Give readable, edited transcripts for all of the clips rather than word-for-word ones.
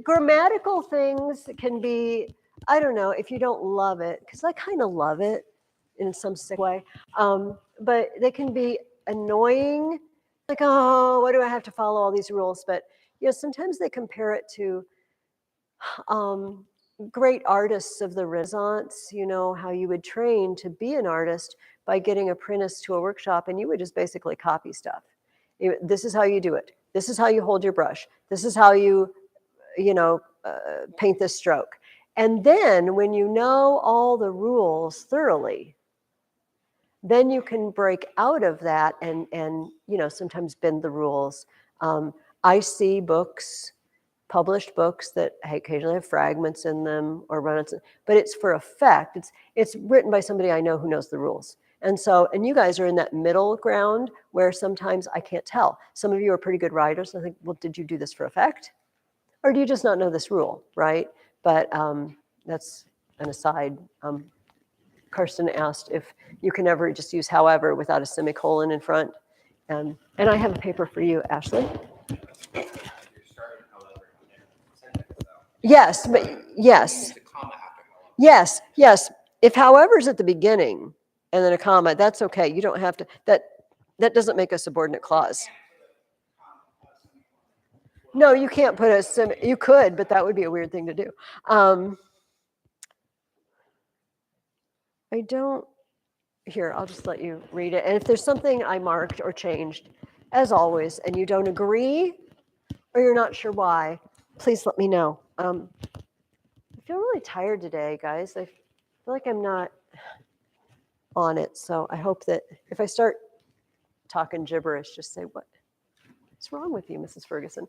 grammatical things can be, I don't know if you don't love it, because I kind of love it in some sick way, but they can be annoying. Like, oh, why do I have to follow all these rules? But sometimes they compare it to great artists of the Renaissance, how you would train to be an artist by getting apprenticed to a workshop, and you would just basically copy stuff. This is how you do it. This is how you hold your brush. This is how you paint this stroke. And then when you know all the rules thoroughly, then you can break out of that and sometimes bend the rules. I see books, published books that occasionally have fragments in them or run-ins, but it's for effect. It's written by somebody I know who knows the rules. And you guys are in that middle ground where sometimes I can't tell. Some of you are pretty good writers. I think, well, did you do this for effect? Or do you just not know this rule, right? But that's an aside. Karsten asked if you can ever just use however without a semicolon in front. And I have a paper for you, Ashley. Yes, but yes. Yes. If however's at the beginning and then a comma, that's okay. You don't have to, that doesn't make a subordinate clause. No, you can't put you could, but that would be a weird thing to do. I don't, here, I'll just let you read it. And if there's something I marked or changed, as always, and you don't agree or you're not sure why, please let me know. I feel really tired today, guys. I feel like I'm not on it. So I hope that if I start talking gibberish, just say, what's wrong with you, Mrs. Ferguson?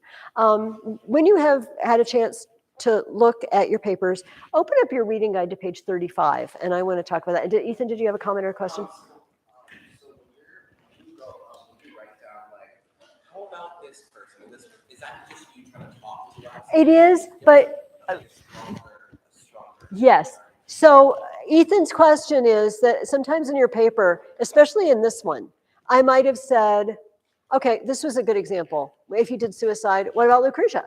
When you have had a chance to look at your papers, open up your reading guide to page 35, and I want to talk about that. Ethan, did you have a comment or a question? How about this person? Is that just you trying to talk to us? It is, but yes. So Ethan's question is that sometimes in your paper, especially in this one, I might have said, okay, this was a good example. If you did suicide, what about Lucretia?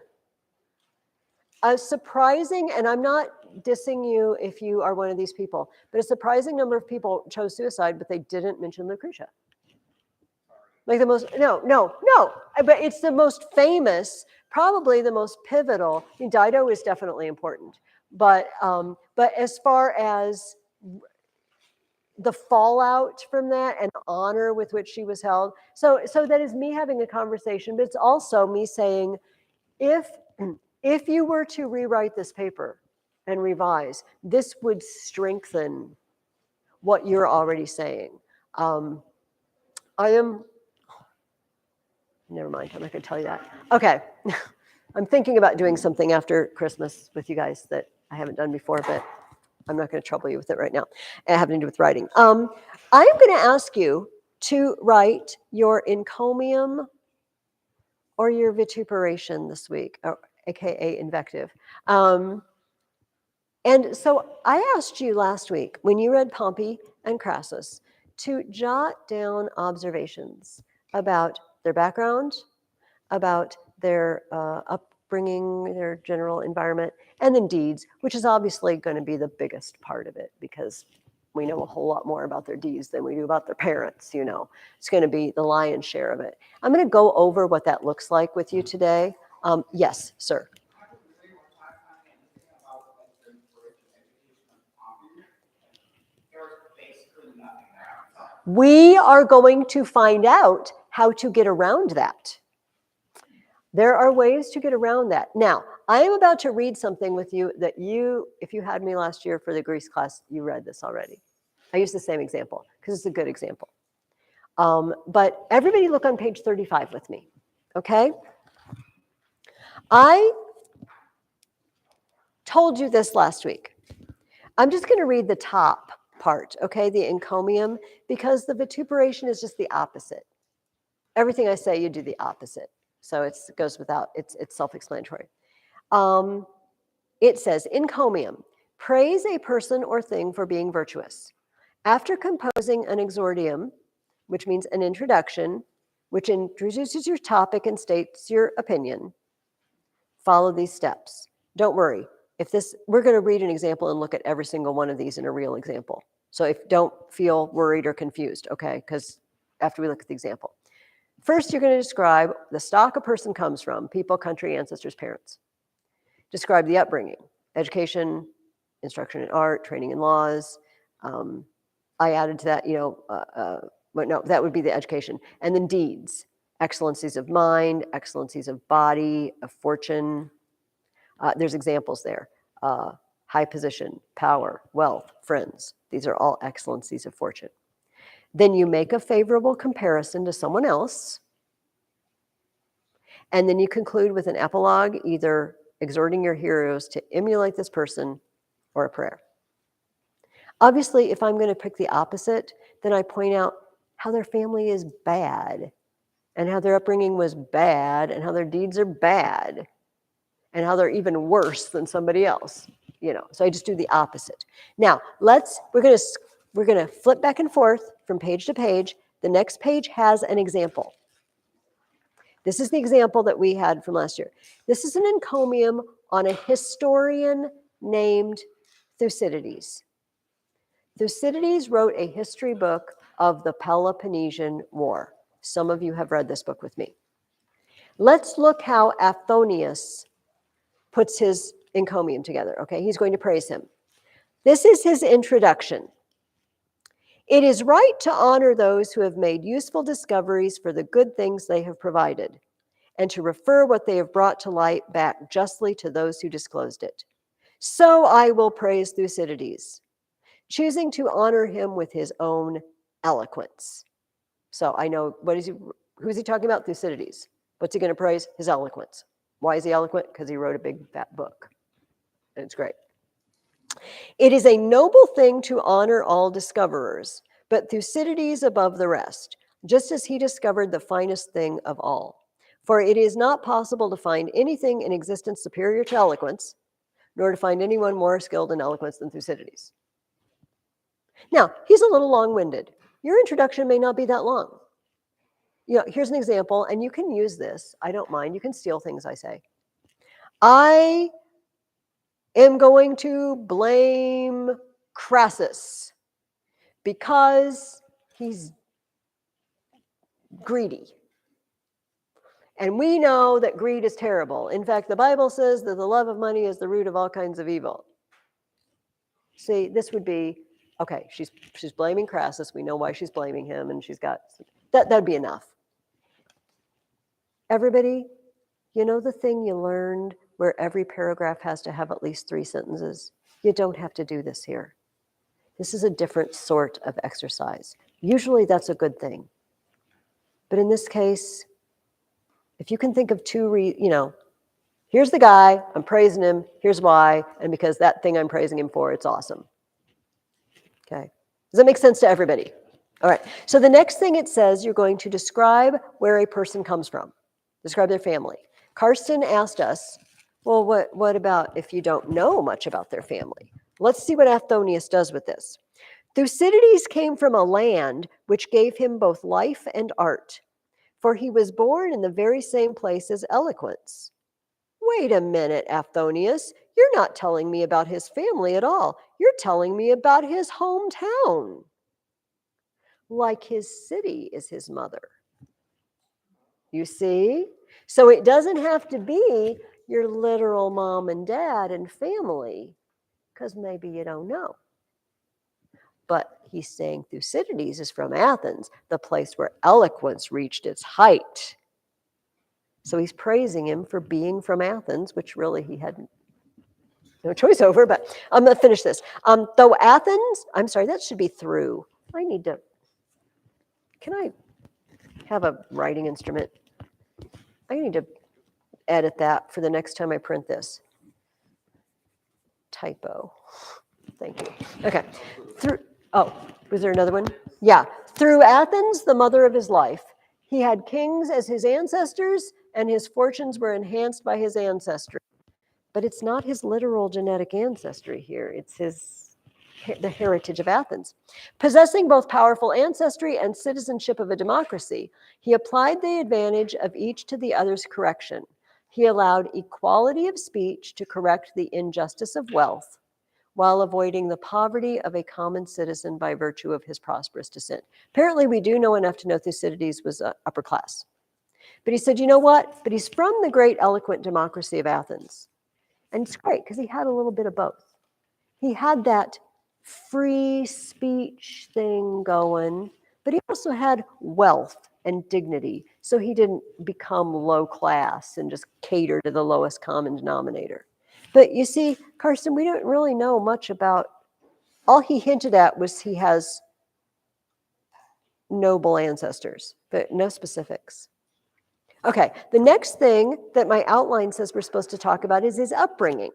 A surprising, and I'm not dissing you if you are one of these people, but a surprising number of people chose suicide, but they didn't mention Lucretia. Like the most, no, but it's the most famous, probably the most pivotal. I mean, Dido is definitely important, but as far as the fallout from that and honor with which she was held, so that is me having a conversation, but it's also me saying, if you were to rewrite this paper and revise, this would strengthen what you're already saying. Never mind, I'm not going to tell you that. Okay, I'm thinking about doing something after Christmas with you guys that I haven't done before, but I'm not going to trouble you with it right now. It having to do with writing. I'm going to ask you to write your encomium or your vituperation this week, or AKA invective. And so I asked you last week, when you read Pompey and Crassus, to jot down observations about their background, about their upbringing, their general environment, and then deeds, which is obviously going to be the biggest part of it because we know a whole lot more about their deeds than we do about their parents, It's going to be the lion's share of it. I'm going to go over what that looks like with you today. Yes, sir. We are going to find out how to get around that. There are ways to get around that. Now, I am about to read something with you that if you had me last year for the Greece class, you read this already. I use the same example because it's a good example. But everybody look on page 35 with me, okay? I told you this last week. I'm just going to read the top part, okay, the encomium, because the vituperation is just the opposite. Everything I say, you do the opposite. So it goes without, it's self-explanatory. It says, encomium, praise a person or thing for being virtuous. After composing an exordium, which means an introduction, which introduces your topic and states your opinion, Follow these steps. Don't worry. We're going to read an example and look at every single one of these in a real example. So don't feel worried or confused, okay? Because after we look at the example. First, you're going to describe the stock a person comes from, people, country, ancestors, parents. Describe the upbringing, education, instruction in art, training in laws. I added to that, but no, that would be the education. And then deeds, excellencies of mind, excellencies of body, of fortune. There's examples there. High position, power, wealth, friends. These are all excellencies of fortune. Then you make a favorable comparison to someone else. And then you conclude with an epilogue, either exhorting your heroes to emulate this person or a prayer. Obviously, if I'm going to pick the opposite, then I point out how their family is bad and how their upbringing was bad and how their deeds are bad and how they're even worse than somebody else. So I just do the opposite. Now, we're going to flip back and forth from page to page. The next page has an example. This is the example that we had from last year. This is an encomium on a historian named Thucydides. Thucydides wrote a history book of the Peloponnesian War. Some of you have read this book with me. Let's look how Aphthonius puts his encomium together, okay? He's going to praise him. This is his introduction. It is right to honor those who have made useful discoveries for the good things they have provided, and to refer what they have brought to light back justly to those who disclosed it. So I will praise Thucydides, choosing to honor him with his own eloquence. So I know, who's he talking about? Thucydides. What's he going to praise? His eloquence. Why is he eloquent? Because he wrote a big fat book. And it's great. It is a noble thing to honor all discoverers, but Thucydides above the rest, just as he discovered the finest thing of all. For it is not possible to find anything in existence superior to eloquence, nor to find anyone more skilled in eloquence than Thucydides. Now, he's a little long-winded. Your introduction may not be that long. Here's an example, and you can use this. I don't mind. You can steal things I say. I am going to blame Crassus because he's greedy. And we know that greed is terrible. In fact, the Bible says that the love of money is the root of all kinds of evil. See, this would be, okay, she's blaming Crassus. We know why she's blaming him, and she's got, that'd be enough. Everybody, the thing you learned where every paragraph has to have at least 3 sentences? You don't have to do this here. This is a different sort of exercise. Usually that's a good thing. But in this case, if you can think of 2, here's the guy, I'm praising him, here's why, and because that thing I'm praising him for, it's awesome. Okay. Does that make sense to everybody? All right. So the next thing it says, you're going to describe where a person comes from. Describe their family. Karsten asked us, well, what about if you don't know much about their family? Let's see what Aphthonius does with this. Thucydides came from a land which gave him both life and art, for he was born in the very same place as eloquence. Wait a minute, Aphthonius. You're not telling me about his family at all. You're telling me about his hometown. Like his city is his mother. You see? So it doesn't have to be your literal mom and dad and family, because maybe you don't know. But he's saying Thucydides is from Athens, the place where eloquence reached its height. So he's praising him for being from Athens, which really he had no choice over, but I'm going to finish this. Though Athens, I'm sorry, that should be through. Can I have a writing instrument? I need to edit that for the next time I print this. Typo. Thank you. Okay. Was there another one? Yeah. Through Athens, the mother of his life, he had kings as his ancestors, and his fortunes were enhanced by his ancestry. But it's not his literal genetic ancestry here. It's the heritage of Athens. Possessing both powerful ancestry and citizenship of a democracy, he applied the advantage of each to the other's correction. He allowed equality of speech to correct the injustice of wealth while avoiding the poverty of a common citizen by virtue of his prosperous descent. Apparently, we do know enough to know Thucydides was upper class. But he said, you know what? But he's from the great eloquent democracy of Athens. And it's great because he had a little bit of both. He had that free speech thing going, but he also had wealth and dignity. So he didn't become low class and just cater to the lowest common denominator. But you see, Carson, we don't really know much about, all he hinted at was he has noble ancestors, but no specifics. Okay, the next thing that my outline says we're supposed to talk about is his upbringing.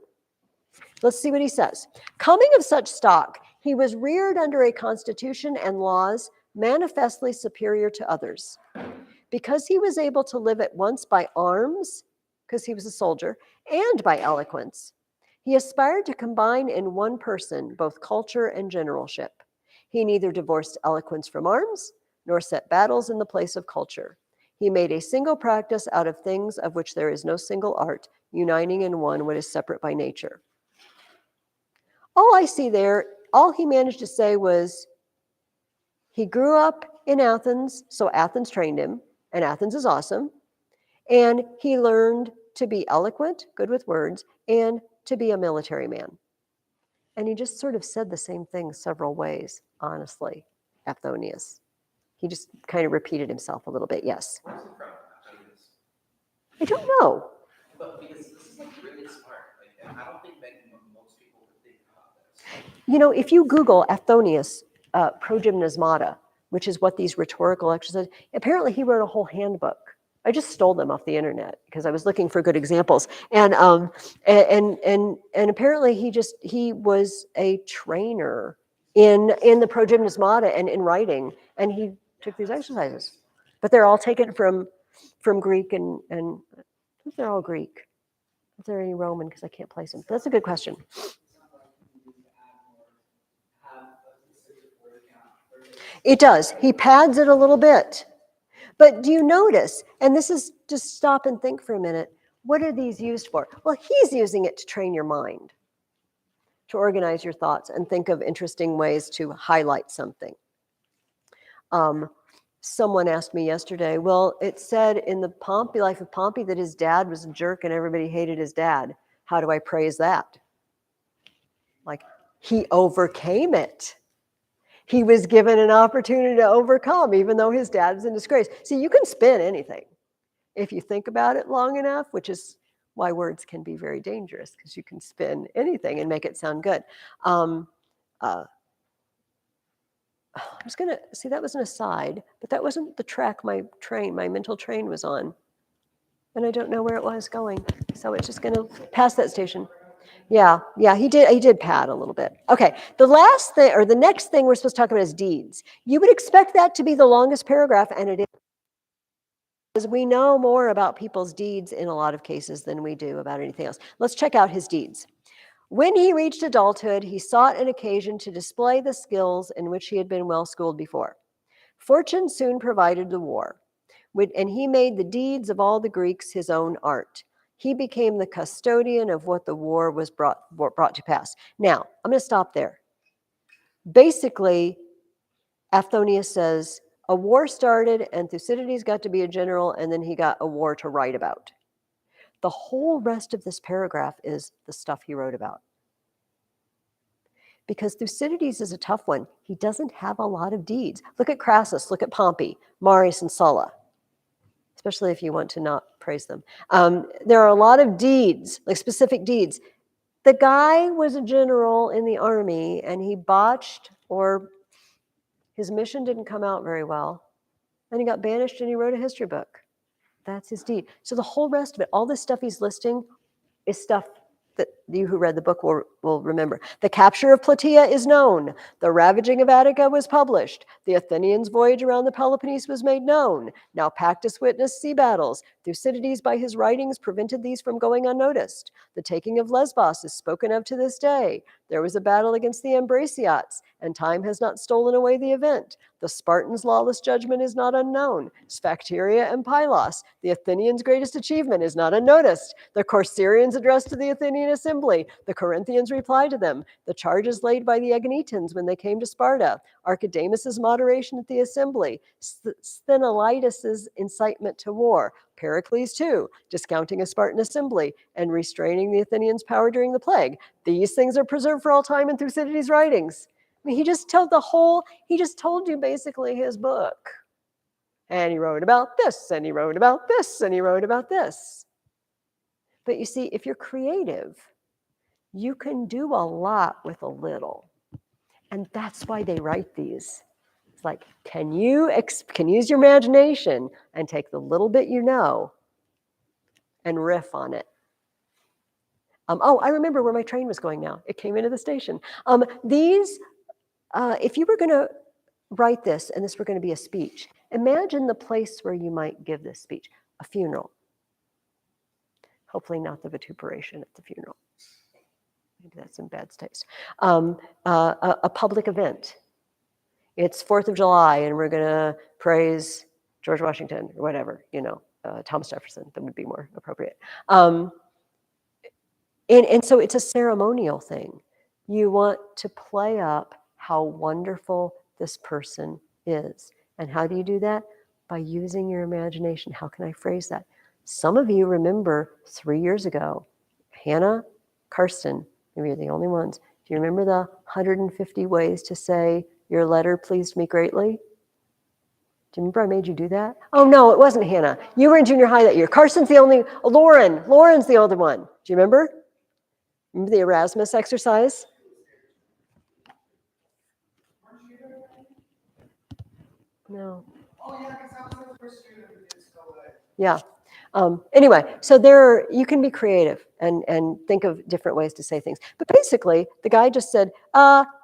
Let's see what he says. Coming of such stock, he was reared under a constitution and laws manifestly superior to others. Because he was able to live at once by arms, because he was a soldier, and by eloquence, he aspired to combine in one person both culture and generalship. He neither divorced eloquence from arms, nor set battles in the place of culture. He made a single practice out of things of which there is no single art, uniting in one what is separate by nature. All I see there, all he managed to say was he grew up in Athens, so Athens trained him, and Athens is awesome. And he learned to be eloquent, good with words, and to be a military man. And he just sort of said the same thing several ways, honestly, Aphthonius. He just kind of repeated himself a little bit, yes. Where's it from? Aphthonius? I don't know. But because this is like really smart. Like, I don't think that most people would think about this. You know, if you Google Aphthonius progymnasmata, which is what these rhetorical exercises, apparently he wrote a whole handbook. I just stole them off the internet because I was looking for good examples. And apparently he was a trainer in the progymnasmata and in writing, and he took these exercises. But they're all taken from Greek and I think they're all Greek. Is there any Roman? Because I can't place them. That's a good question. It does. He pads it a little bit. But do you notice, and this is just stop and think for a minute, what are these used for? Well, he's using it to train your mind, to organize your thoughts and think of interesting ways to highlight something. Someone asked me yesterday, well, it said in the Pompey life of Pompey that his dad was a jerk and everybody hated his dad. How do I praise that? Like, he overcame it. He was given an opportunity to overcome, even though his dad was in disgrace. See, you can spin anything if you think about it long enough, which is why words can be very dangerous, because you can spin anything and make it sound good. I'm just going to, see, that was an aside, but that wasn't the track my mental train was on. And I don't know where it was going. So it's just going to pass that station. Yeah, he did pad a little bit. Okay, the last thing, or the next thing we're supposed to talk about is deeds. You would expect that to be the longest paragraph, and it is. Because we know more about people's deeds in a lot of cases than we do about anything else. Let's check out his deeds. When he reached adulthood, he sought an occasion to display the skills in which he had been well schooled before. Fortune soon provided the war, and he made the deeds of all the Greeks his own art. He became the custodian of what the war was brought to pass. Now, I'm going to stop there. Basically, Aphthonius says, a war started and Thucydides got to be a general, and then he got a war to write about. The whole rest of this paragraph is the stuff he wrote about. Because Thucydides is a tough one. He doesn't have a lot of deeds. Look at Crassus, look at Pompey, Marius, and Sulla. Especially if you want to not praise them. There are a lot of deeds, like specific deeds. The guy was a general in the army and he botched, or his mission didn't come out very well, and he got banished and he wrote a history book. That's his deed. So the whole rest of it, all this stuff he's listing is stuff that you who read the book will remember. The capture of Plataea is known. The ravaging of Attica was published. The Athenians' voyage around the Peloponnese was made known. Now Pactus witnessed sea battles. Thucydides by his writings prevented these from going unnoticed. The taking of Lesbos is spoken of to this day. There was a battle against the Ambraciots, and time has not stolen away the event. The Spartans' lawless judgment is not unknown. Sphacteria and Pylos, the Athenians' greatest achievement, is not unnoticed. The Corcyraeans addressed to the Athenian assembly. The Corinthians replied to them. The charges laid by the Eginetans when they came to Sparta. Archidamus's moderation at the assembly. Sthenelaitus's incitement to war. Pericles, too, discounting a Spartan assembly and restraining the Athenians' power during the plague. These things are preserved for all time in Thucydides' writings. I mean, he just told you basically his book. And he wrote about this, and he wrote about this, and he wrote about this. But you see, if you're creative, you can do a lot with a little. And that's why they write these. It's like, can you use your imagination and take the little bit you know and riff on it? Oh, I remember where my train was going now. It came into the station. If you were going to write this and this were going to be a speech, imagine the place where you might give this speech. A funeral. Hopefully not the vituperation at the funeral. Maybe that's in bad taste. A public event. It's 4th of July and we're going to praise George Washington or whatever, Thomas Jefferson, that would be more appropriate. And so it's a ceremonial thing. You want to play up how wonderful this person is. And how do you do that? By using your imagination. How can I phrase that? Some of you remember 3 years ago, Hannah, Karsten, maybe you're the only ones. Do you remember the 150 ways to say, your letter pleased me greatly? Do you remember I made you do that? Oh, no, it wasn't Hannah. You were in junior high that year. Karsten's the only, Lauren's the older one. Do you remember? Remember the Erasmus exercise? No. Oh, yeah, because I was the first student who did so good. Yeah. Anyway, so you can be creative and think of different ways to say things. But basically, the guy just said,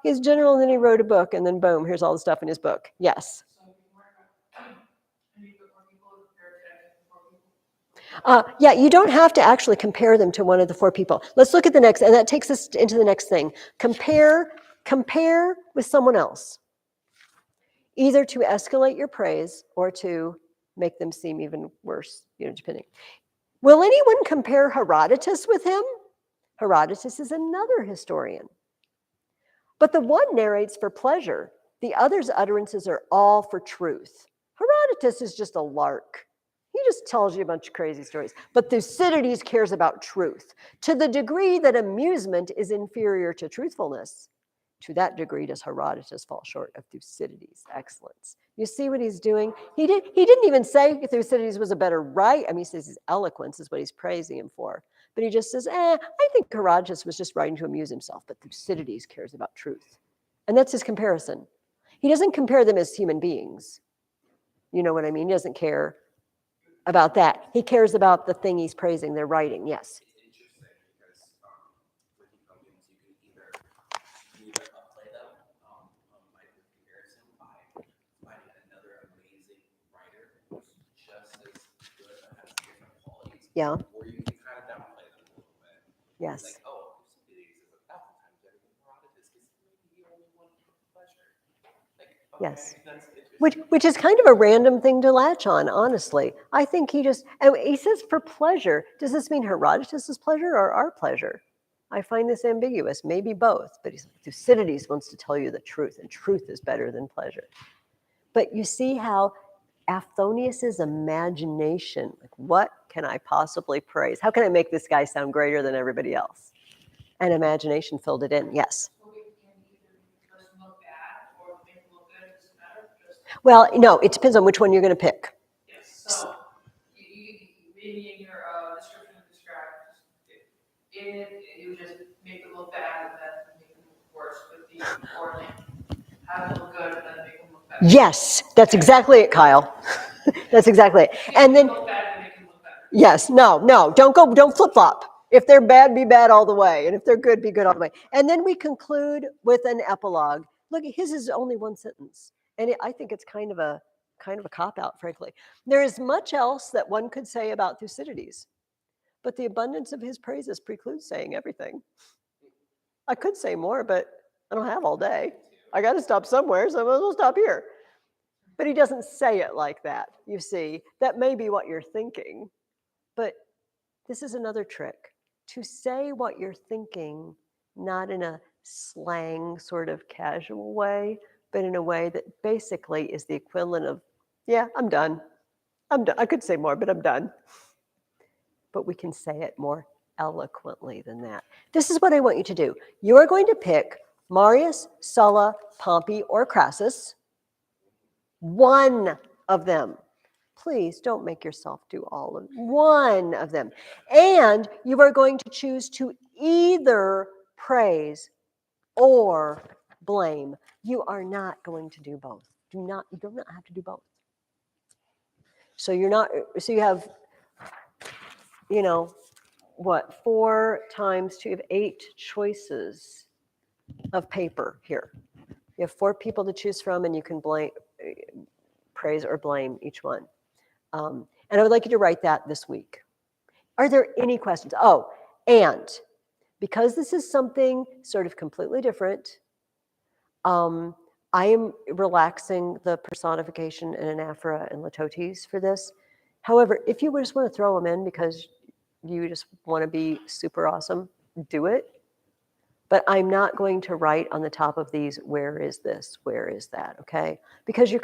he's general, and then he wrote a book, and then boom, here's all the stuff in his book. Yes. Yeah, you don't have to actually compare them to one of the 4 people. Let's look at the next, and that takes us into the next thing. Compare with someone else, either to escalate your praise or to make them seem even worse, depending. Will anyone compare Herodotus with him? Herodotus is another historian. But the one narrates for pleasure. The other's utterances are all for truth. Herodotus is just a lark. He just tells you a bunch of crazy stories. But Thucydides cares about truth. To the degree that amusement is inferior to truthfulness, to that degree does Herodotus fall short of Thucydides' excellence. You see what he's doing? He didn't even say Thucydides was a better writer. I mean, he says his eloquence is what he's praising him for. But he just says, I think Herodotus was just writing to amuse himself, but Thucydides cares about truth. And that's his comparison. He doesn't compare them as human beings. You know what I mean? He doesn't care about that. He cares about the thing he's praising, their writing, yes. It's interesting because with Utopians, you can either play them by comparison by finding another amazing writer who's just as good but has different qualities. Yeah. Or you can kind of downplay them a little bit. Yes. Like, oh, Thucydides is 1,000 times better than Herodotus because maybe the only one for pleasure. Like, okay, yes. That's interesting. Which is kind of a random thing to latch on, honestly. I think he says for pleasure. Does this mean Herodotus' pleasure or our pleasure? I find this ambiguous, maybe both. But Thucydides wants to tell you the truth, and truth is better than pleasure. But you see how Aphthonius's imagination, like, what can I possibly praise? How can I make this guy sound greater than everybody else? And imagination filled it in, yes. Well, no, it depends on which one you're going to pick. Yes, so maybe in your description you would just make them look bad and then make them look worse, or have them look good and then make them look bad. Yes, that's exactly it, Kyle. That's exactly it. And then, look bad and make them look better. Yes, no, don't flip-flop. If they're bad, be bad all the way. And if they're good, be good all the way. And then we conclude with an epilogue. Look, his is only one sentence. And I think it's kind of kind of a cop-out, frankly. There is much else that one could say about Thucydides, but the abundance of his praises precludes saying everything. I could say more, but I don't have all day. I got to stop somewhere, so I might as well stop here. But he doesn't say it like that, you see. That may be what you're thinking, but this is another trick. To say what you're thinking, not in a slang sort of casual way, but in a way that basically is the equivalent of, yeah, I'm done. I'm done. I could say more, but I'm done. But we can say it more eloquently than that. This is what I want you to do. You are going to pick Marius, Sulla, Pompey, or Crassus, one of them. Please don't make yourself do all of one of them. And you are going to choose to either praise or blame. You are not going to do both. You do not have to do both. So you have, what, 4 times 2, you have 8 choices of paper here. You have 4 people to choose from, and you can praise or blame each one. And I would like you to write that this week. Are there any questions? Oh, and because this is something sort of completely different, I am relaxing the personification and anaphora and litotes for this. However, if you just want to throw them in because you just want to be super awesome, do it. But I'm not going to write on the top of these, where is this, where is that, okay? Because you're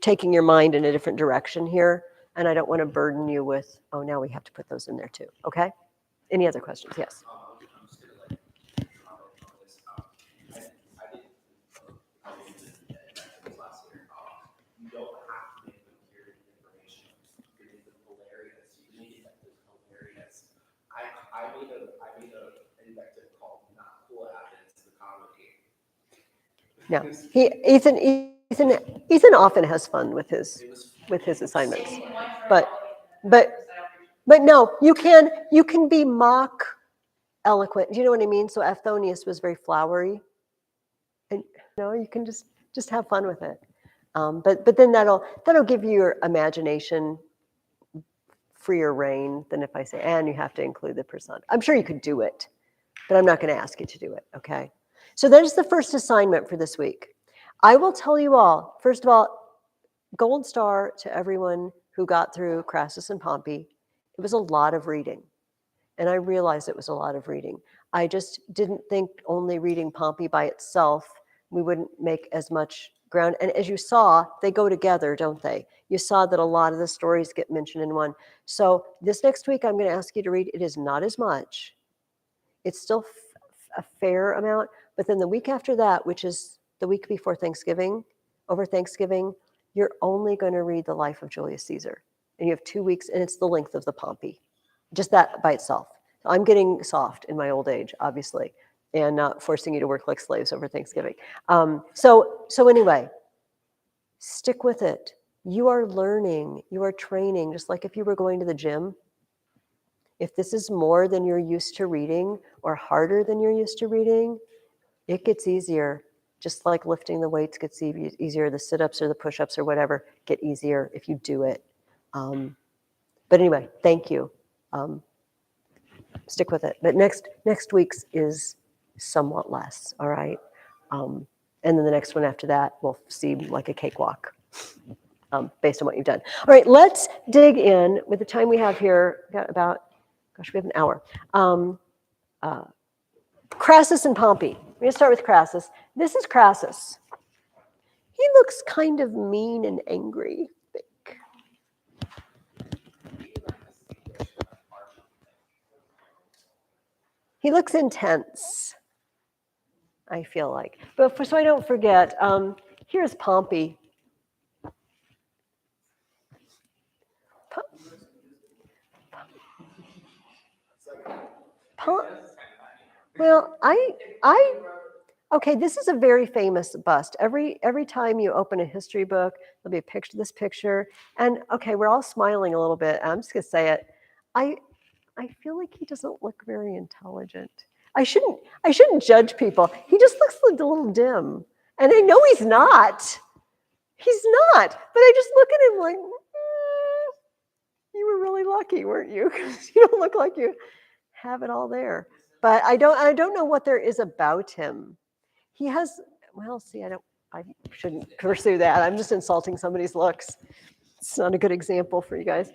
taking your mind in a different direction here, and I don't want to burden you with, oh, now we have to put those in there too, okay? Any other questions? Yes. I'm just gonna comment on this. I did last year. You don't have to make them hear information. You can make them hilarious. You can make it hilarious. I made a invective called "Not Cool Athens," the comedy. No, Ethan often has fun with his assignments, but no, you can be mock eloquent. Do you know what I mean? So Aphthonius was very flowery, and you can just have fun with it. But then that'll give you your imagination freer reign than if I say, and you have to include the person. I'm sure you could do it, but I'm not going to ask you to do it. Okay. So that is the first assignment for this week. I will tell you all, first of all, gold star to everyone who got through Crassus and Pompey. It was a lot of reading, and I realized it was a lot of reading. I just didn't think only reading Pompey by itself, we wouldn't make as much ground. And as you saw, they go together, don't they? You saw that a lot of the stories get mentioned in one. So this next week, I'm going to ask you to read. It is not as much. It's still a fair amount. But then the week after that, which is the week before Thanksgiving, over Thanksgiving, you're only going to read the life of Julius Caesar. And you have 2 weeks, and it's the length of the Pompey. Just that by itself. I'm getting soft in my old age, obviously, and not forcing you to work like slaves over Thanksgiving. So anyway, stick with it. You are learning, you are training, just like if you were going to the gym. If this is more than you're used to reading or harder than you're used to reading, it gets easier. Just like lifting the weights gets easier, the sit-ups or the push-ups or whatever get easier if you do it. But anyway, thank you. Stick with it. But next week's is somewhat less, all right? And then the next one after that will seem like a cakewalk based on what you've done. All right, let's dig in with the time we have here. We've got about, we have an hour. Crassus and Pompey. We're going to start with Crassus. This is Crassus. He looks kind of mean and angry. He looks intense, I feel like. But so I don't forget, here's Pompey. Well, okay, this is a very famous bust. Every time you open a history book, there'll be a picture, this picture. And okay, we're all smiling a little bit. I'm just going to say it. I feel like he doesn't look very intelligent. I shouldn't judge people. He just looks a little dim. And I know he's not. He's not. But I just look at him like, you were really lucky, weren't you? Because you don't look like you have it all there. But I don't know what there is about him. He has, well, see, I shouldn't pursue that. I'm just insulting somebody's looks. It's not a good example for you guys.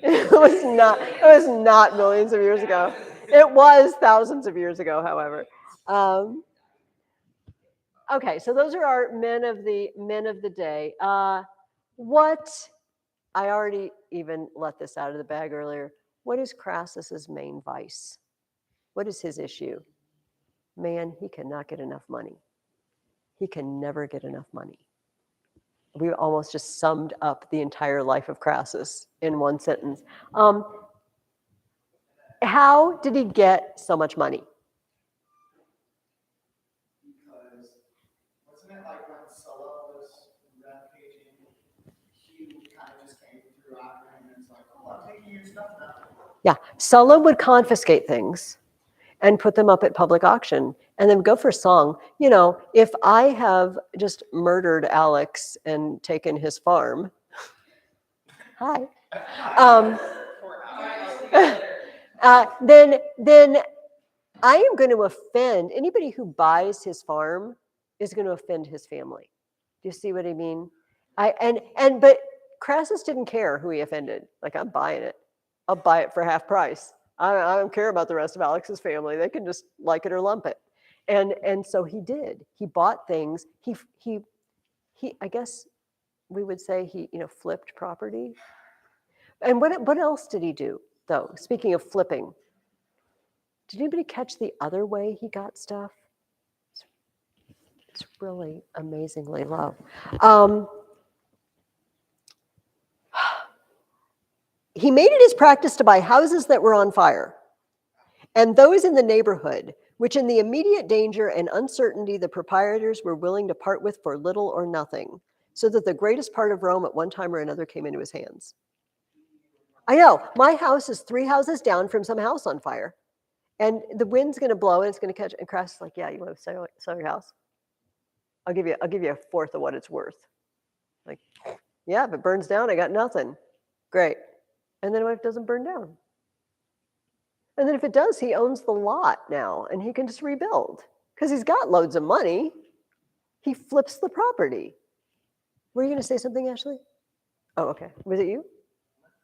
It was not millions of years ago. It was thousands of years ago, however. Okay, so those are our men of the day. What I already even let this out of the bag earlier. What is Crassus's main vice? What is his issue? Man, he cannot get enough money. He can never get enough money. We almost just summed up the entire life of Crassus in one sentence. How did he get so much money? Because wasn't it like when Sulla was rampaging, he kind of just came through after him and it's like, oh, I'm taking your stuff now. Yeah, Sulla would confiscate things and put them up at public auction and then go for song. You know, if I have just murdered Alex and taken his farm, hi, then I am going to offend anybody who buys his farm is going to offend his family. Do you see what I mean? But Crassus didn't care who he offended. Like, I'm buying it. I'll buy it for half price. I don't care about the rest of Alex's family. They can just like it or lump it. And so he did. He bought things. He I guess we would say he flipped property. And what else did he do though? Speaking of flipping, did anybody catch the other way he got stuff? It's really amazingly low. He made it his practice to buy houses that were on fire, and those in the neighborhood, which in the immediate danger and uncertainty the proprietors were willing to part with for little or nothing, so that the greatest part of Rome at one time or another came into his hands. I know, my house is 3 houses down from some house on fire, and the wind's going to blow and it's going to catch, and Crash is like, yeah, you want to sell your house? I'll give you a fourth of what it's worth. Like, yeah, if it burns down, I got nothing. Great. And then what if it doesn't burn down? And then if it does, he owns the lot now and he can just rebuild because he's got loads of money. He flips the property. Were you going to say something, Ashley? Oh, okay. Was it you?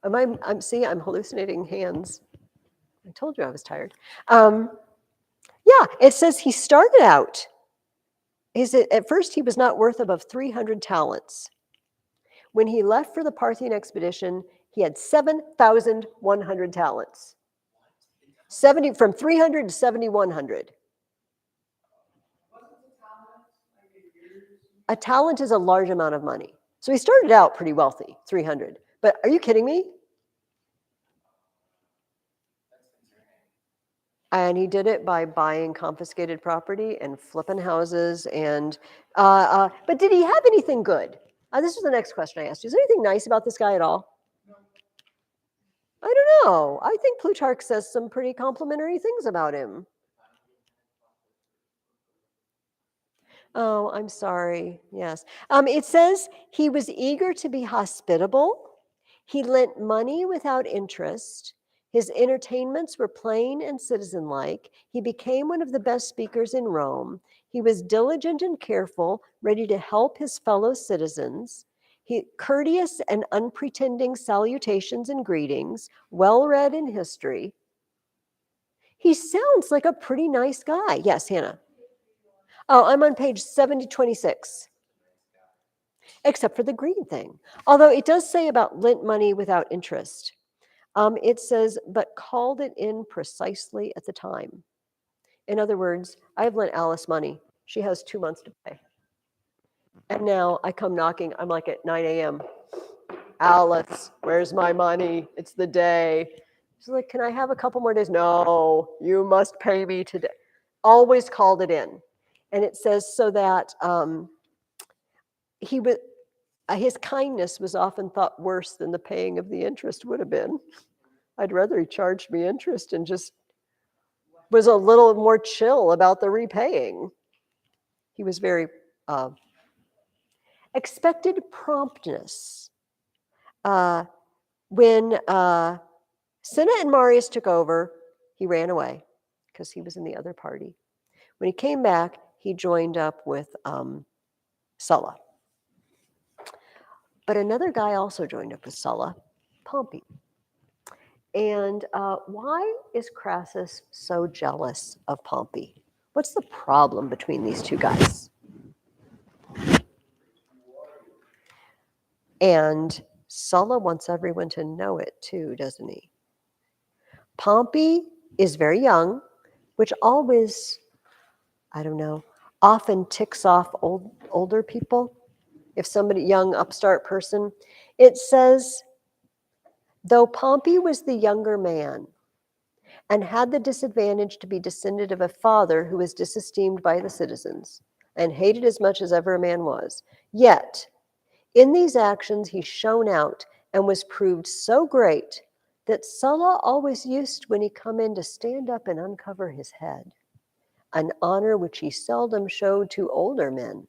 I'm hallucinating hands. I told you I was tired. Yeah, it says he started out. At first, he was not worth above 300 talents. When he left for the Parthian expedition, he had 7,100 talents. 70 from 300 to 7,100. A talent is a large amount of money. So he started out pretty wealthy, 300. But are you kidding me? And he did it by buying confiscated property and flipping houses. And but did he have anything good? This is the next question I asked you. Is there anything nice about this guy at all? I don't know. I think Plutarch says some pretty complimentary things about him. Oh, I'm sorry. Yes. It says he was eager to be hospitable. He lent money without interest. His entertainments were plain and citizen-like. He became one of the best speakers in Rome. He was diligent and careful, ready to help his fellow citizens. Courteous and unpretending salutations and greetings, well-read in history. He sounds like a pretty nice guy. Yes, Hannah. Oh, I'm on page 7026. Except for the green thing. Although it does say about lent money without interest. It says, but called it in precisely at the time. In other words, I've lent Alice money. She has 2 months to pay. And now I come knocking. I'm like at 9 a.m. Alice, where's my money? It's the day. She's like, can I have a couple more days? No, you must pay me today. Always called it in. And it says so that his kindness was often thought worse than the paying of the interest would have been. I'd rather he charged me interest and just was a little more chill about the repaying. He was very expected promptness. When Cinna and Marius took over, he ran away because he was in the other party. When he came back, he joined up with Sulla. But another guy also joined up with Sulla, Pompey. And why is Crassus so jealous of Pompey? What's the problem between these two guys? And Sulla wants everyone to know it too, doesn't he? Pompey is very young, which always, I don't know, often ticks off older people. If somebody, young upstart person, it says, though Pompey was the younger man and had the disadvantage to be descended of a father who was disesteemed by the citizens and hated as much as ever a man was, yet in these actions he shone out and was proved so great that Sulla always used when he come in to stand up and uncover his head, an honor which he seldom showed to older men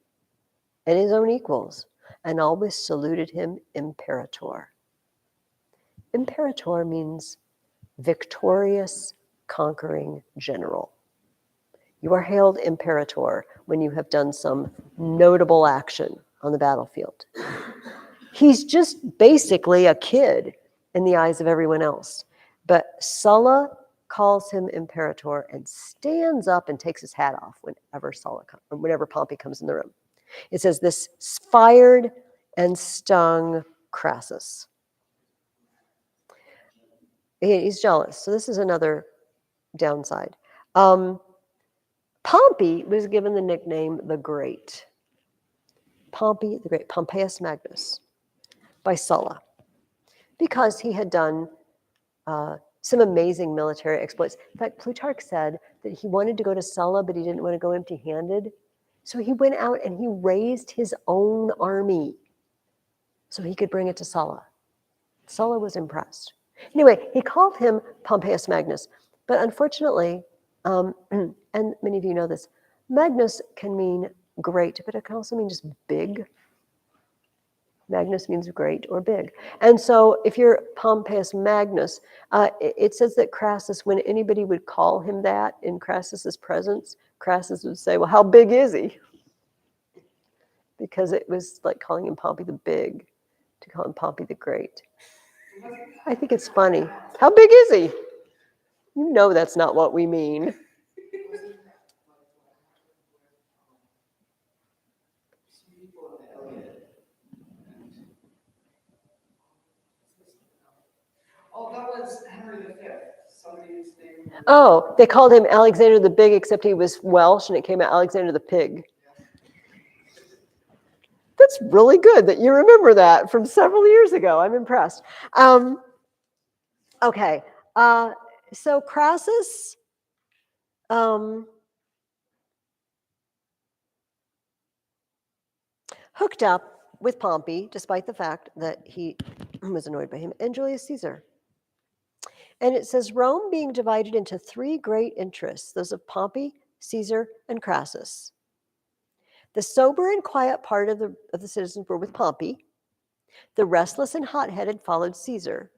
and his own equals, and always saluted him imperator. Imperator means victorious, conquering general. You are hailed imperator when you have done some notable action on the battlefield. He's just basically a kid in the eyes of everyone else. But Sulla calls him imperator and stands up and takes his hat off whenever Pompey comes in the room. It says this fired and stung Crassus. He's jealous. So this is another downside. Pompey was given the nickname the Great. Pompey the Great, Pompeius Magnus, by Sulla, because he had done some amazing military exploits. In fact, Plutarch said that he wanted to go to Sulla, but he didn't want to go empty-handed. So he went out and he raised his own army so he could bring it to Sulla. Sulla was impressed. Anyway, he called him Pompeius Magnus, but unfortunately, and many of you know this, Magnus can mean great, but it can also mean just big. Magnus means great or big. And so if you're Pompeius Magnus, it says that Crassus, when anybody would call him that in Crassus's presence, Crassus would say, well, how big is he? Because it was like calling him Pompey the Big to call him Pompey the Great. I think it's funny. How big is he? You know that's not what we mean. Oh, that was Henry V. Somebody's name. Oh, they called him Alexander the Big, except he was Welsh, and it came out Alexander the Pig. That's really good that you remember that from several years ago. I'm impressed. Okay, so Crassus hooked up with Pompey, despite the fact that he was annoyed by him, and Julius Caesar. And it says Rome being divided into three great interests, those of Pompey, Caesar, and Crassus. The sober and quiet part of the citizens were with Pompey. The restless and hot-headed followed Caesar.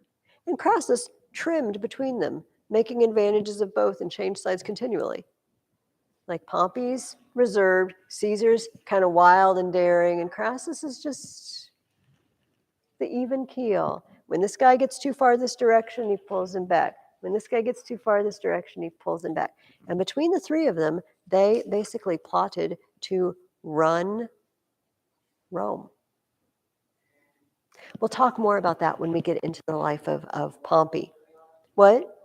And Crassus trimmed between them, making advantages of both and changed sides continually. Like Pompey's reserved, Caesar's kind of wild and daring, and Crassus is just the even keel. When this guy gets too far this direction, he pulls him back. When this guy gets too far this direction, he pulls him back. And between the three of them, they basically plotted to run Rome. We'll talk more about that when we get into the life of Pompey. What?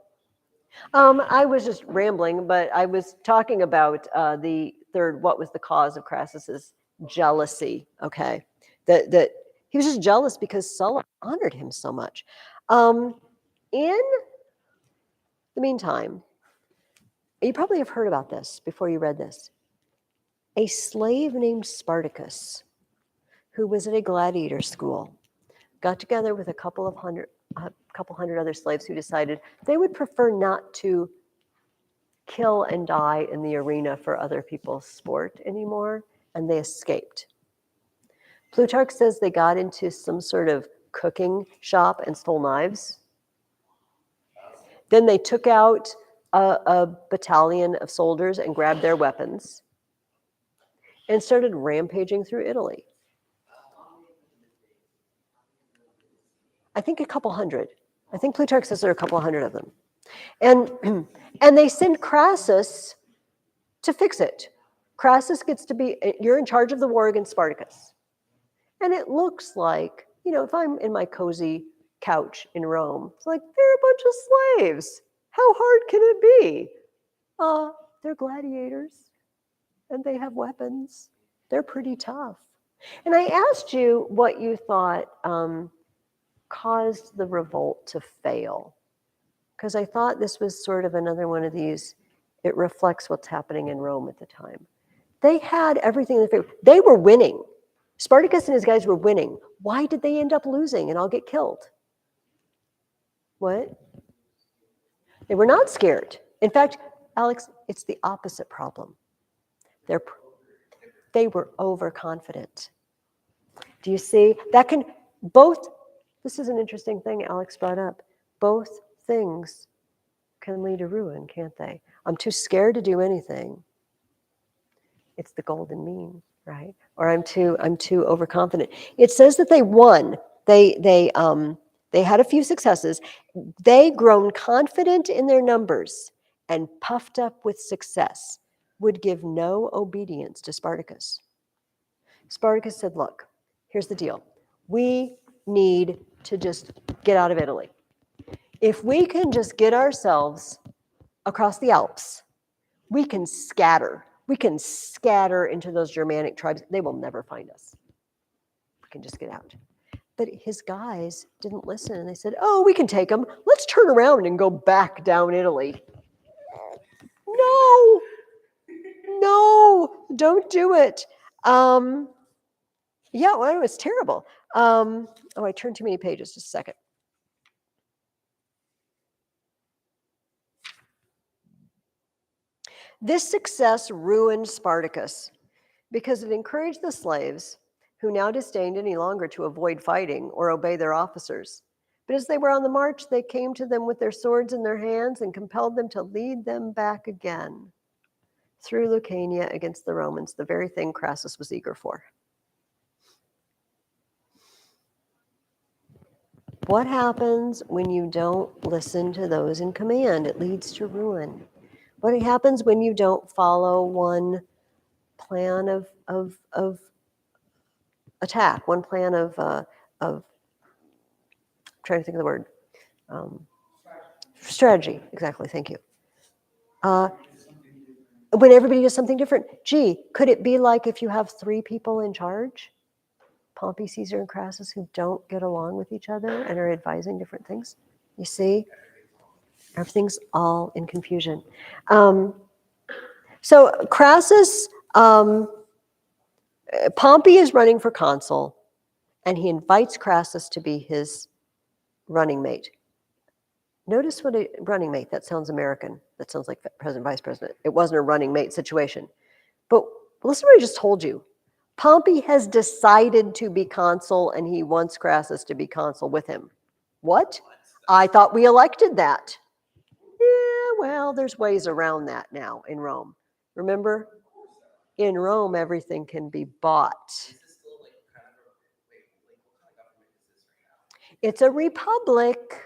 I was just rambling, but I was talking about the third, what was the cause of Crassus's jealousy, okay? That he was just jealous because Sulla honored him so much. In the meantime, you probably have heard about this before you read this. A slave named Spartacus, who was at a gladiator school, got together with a couple hundred other slaves who decided they would prefer not to kill and die in the arena for other people's sport anymore. and they escaped. Plutarch says they got into some sort of cooking shop and stole knives. Then they took out a battalion of soldiers and grabbed their weapons and started rampaging through Italy. I think a couple hundred. I think Plutarch says there are a couple hundred of them. And they send Crassus to fix it. Crassus gets to be, you're in charge of the war against Spartacus. And it looks like, if I'm in my cozy couch in Rome, it's like, they're a bunch of slaves. How hard can it be? They're gladiators and they have weapons. They're pretty tough. And I asked you what you thought caused the revolt to fail. Because I thought this was sort of another one of these, it reflects what's happening in Rome at the time. They had everything in their favor. They were winning. Spartacus and his guys were winning. Why did they end up losing and all get killed? What? They were not scared. In fact, Alex, it's the opposite problem. They were overconfident. Do you see? This is an interesting thing Alex brought up. Both things can lead to ruin, can't they? I'm too scared to do anything. It's the golden mean, right? Or I'm too overconfident. It says that they won. They had a few successes. They, grown confident in their numbers and puffed up with success, would give no obedience to Spartacus. Spartacus said, look, here's the deal. We need to just get out of Italy. If we can just get ourselves across the Alps, we can scatter. We can scatter into those Germanic tribes. They will never find us. We can just get out. But his guys didn't listen, and they said, oh, we can take them. Let's turn around and go back down Italy. No, don't do it. Yeah, well, it's terrible. I turned too many pages, just a second. This success ruined Spartacus because it encouraged the slaves, who now disdained any longer to avoid fighting or obey their officers. But as they were on the march, they came to them with their swords in their hands and compelled them to lead them back again through Lucania against the Romans, the very thing Crassus was eager for. What happens when you don't listen to those in command? It leads to ruin. What happens when you don't follow one plan of attack, one plan of trying to think of the word. Strategy, exactly, thank you. When everybody does something different. Gee, could it be like if you have 3 people in charge, Pompey, Caesar, and Crassus, who don't get along with each other and are advising different things? You see? Everything's all in confusion. So Crassus, Pompey is running for consul, and he invites Crassus to be his running mate. Notice what a running mate, that sounds American. That sounds like president, vice president. It wasn't a running mate situation. But listen to what I just told you. Pompey has decided to be consul, and he wants Crassus to be consul with him. What? I thought we elected that. Yeah, well, there's ways around that now in Rome. Remember? In Rome, everything can be bought. It's a republic.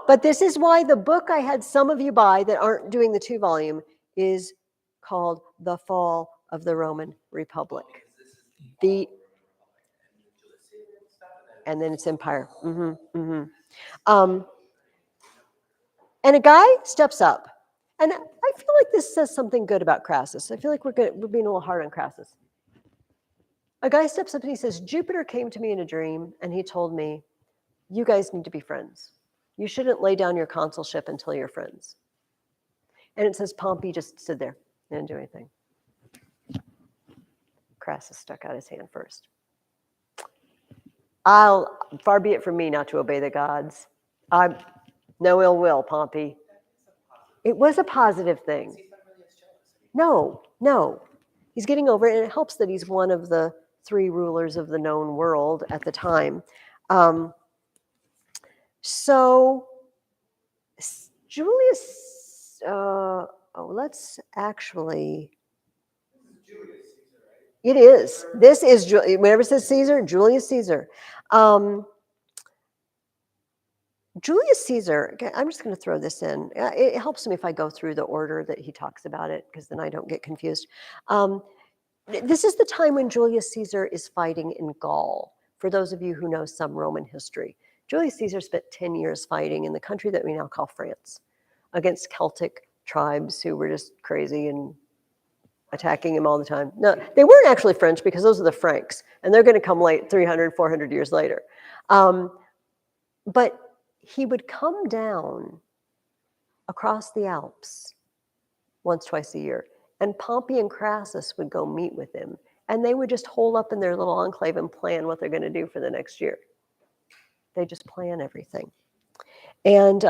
But this is why the book I had some of you buy that aren't doing the 2-volume is called The Fall of the Roman Republic. And then it's empire. And a guy steps up. And I feel like this says something good about Crassus. I feel like we're being a little hard on Crassus. A guy steps up and he says, Jupiter came to me in a dream, and he told me, you guys need to be friends. You shouldn't lay down your consulship until you're friends. And it says Pompey just stood there and didn't do anything. Crassus stuck out his hand first. Far be it from me not to obey the gods. No ill will, Pompey. It was a positive thing. No. He's getting over it, and it helps that he's one of the 3 rulers of the known world at the time. So Julius, let's actually, Julius Caesar, right? it is. This is, whenever it says Caesar, Julius Caesar. Julius Caesar, okay, I'm just going to throw this in. It helps me if I go through the order that he talks about it, because then I don't get confused. This is the time when Julius Caesar is fighting in Gaul, for those of you who know some Roman history. Julius Caesar spent 10 years fighting in the country that we now call France against Celtic tribes who were just crazy and attacking him all the time. No, they weren't actually French, because those are the Franks, and they're going to come late, 300, 400 years later. But he would come down across the Alps once, twice a year, and Pompey and Crassus would go meet with him, and they would just hole up in their little enclave and plan what they're going to do for the next year. They just plan everything. And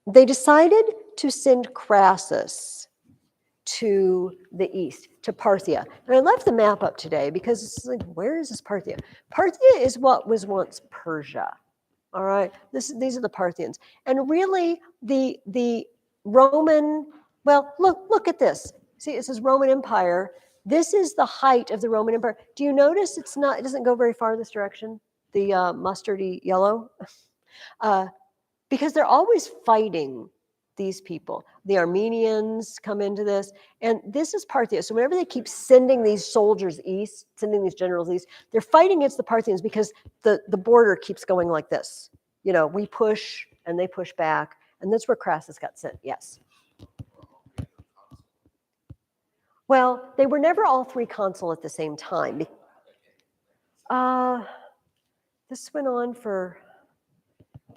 they decided to send Crassus to the east, to Parthia. And I left the map up today because it's like, where is this Parthia? Parthia is what was once Persia. All right, these are the Parthians. And really, the Roman, well, look at this. See, it says Roman Empire. This is the height of the Roman Empire. Do you notice it doesn't go very far this direction, the mustardy yellow? Because they're always fighting these people. The Armenians come into this, and this is Parthia. So whenever they keep sending these soldiers east, sending these generals east, they're fighting against the Parthians because the border keeps going like this. You know, we push and they push back, and that's where Crassus got sent, yes. Well, they were never all 3 consul at the same time. This went on for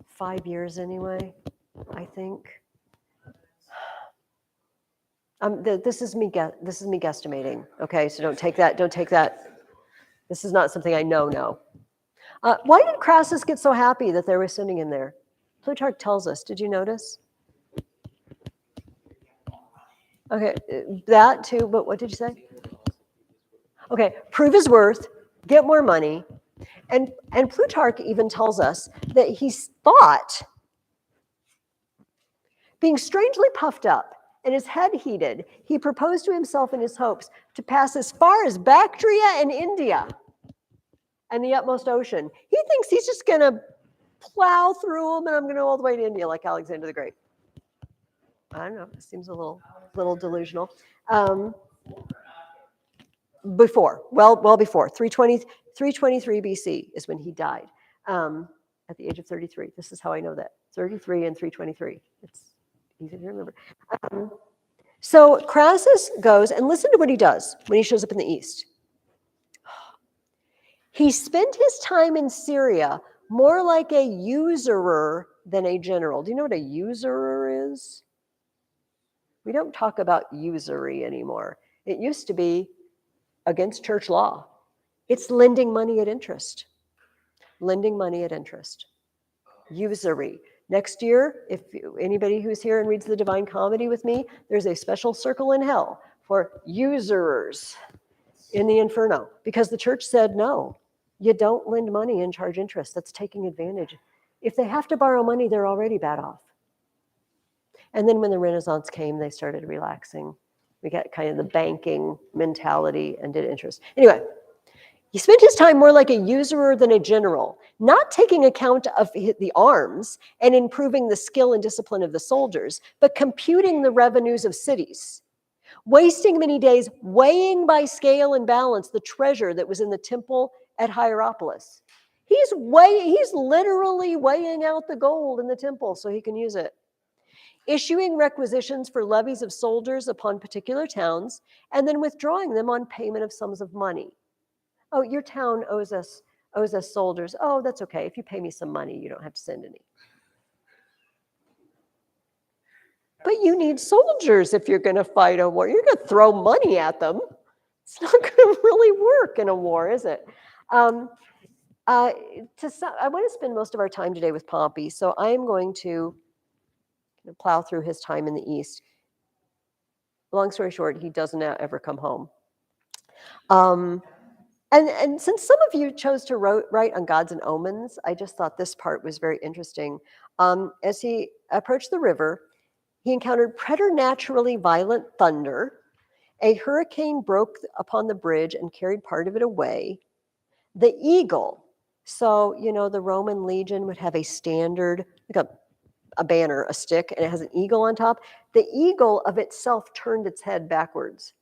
5 years anyway, I think. This is me guesstimating. Okay, so don't take that. This is not something I know. Why did Crassus get so happy that they were sending him there? Plutarch tells us. Did you notice? Okay, that too. But what did you say? Okay, prove his worth, get more money, and Plutarch even tells us that he thought, being strangely puffed up and his head heated, he proposed to himself in his hopes to pass as far as Bactria and India and the utmost ocean. He thinks he's just going to plow through them, and I'm going to go all the way to India like Alexander the Great. I don't know. It seems a little delusional. Well before 323 BC is when he died at the age of 33. This is how I know that 33 and 323. It's easy to remember. So Crassus goes, and listen to what he does when he shows up in the east. He spent his time in Syria more like a usurer than a general. Do you know what a usurer is? We don't talk about usury anymore. It used to be against church law. It's lending money at interest. Lending money at interest. Usury. Next year, if anybody who's here and reads the Divine Comedy with me, there's a special circle in hell for usurers in the Inferno, because the church said, no, you don't lend money and charge interest. That's taking advantage. If they have to borrow money, they're already bad off. And then when the Renaissance came, they started relaxing. We got kind of the banking mentality and did interest. Anyway, he spent his time more like a usurer than a general, not taking account of the arms and improving the skill and discipline of the soldiers, but computing the revenues of cities, wasting many days weighing by scale and balance the treasure that was in the temple at Hierapolis. He's literally weighing out the gold in the temple so he can use it. Issuing requisitions for levies of soldiers upon particular towns, and then withdrawing them on payment of sums of money. Oh, your town owes us soldiers. Oh, that's okay. If you pay me some money, you don't have to send any. But you need soldiers if you're going to fight a war. You're going to throw money at them. It's not going to really work in a war, is it? I want to spend most of our time today with Pompey, so I am going to plow through his time in the East. Long story short, he doesn't ever come home. And since some of you chose to write on gods and omens, I just thought this part was very interesting. As he approached the river, he encountered preternaturally violent thunder. A hurricane broke upon the bridge and carried part of it away. The eagle, so, the Roman legion would have a standard, like a banner, a stick, and it has an eagle on top. The eagle of itself turned its head backwards.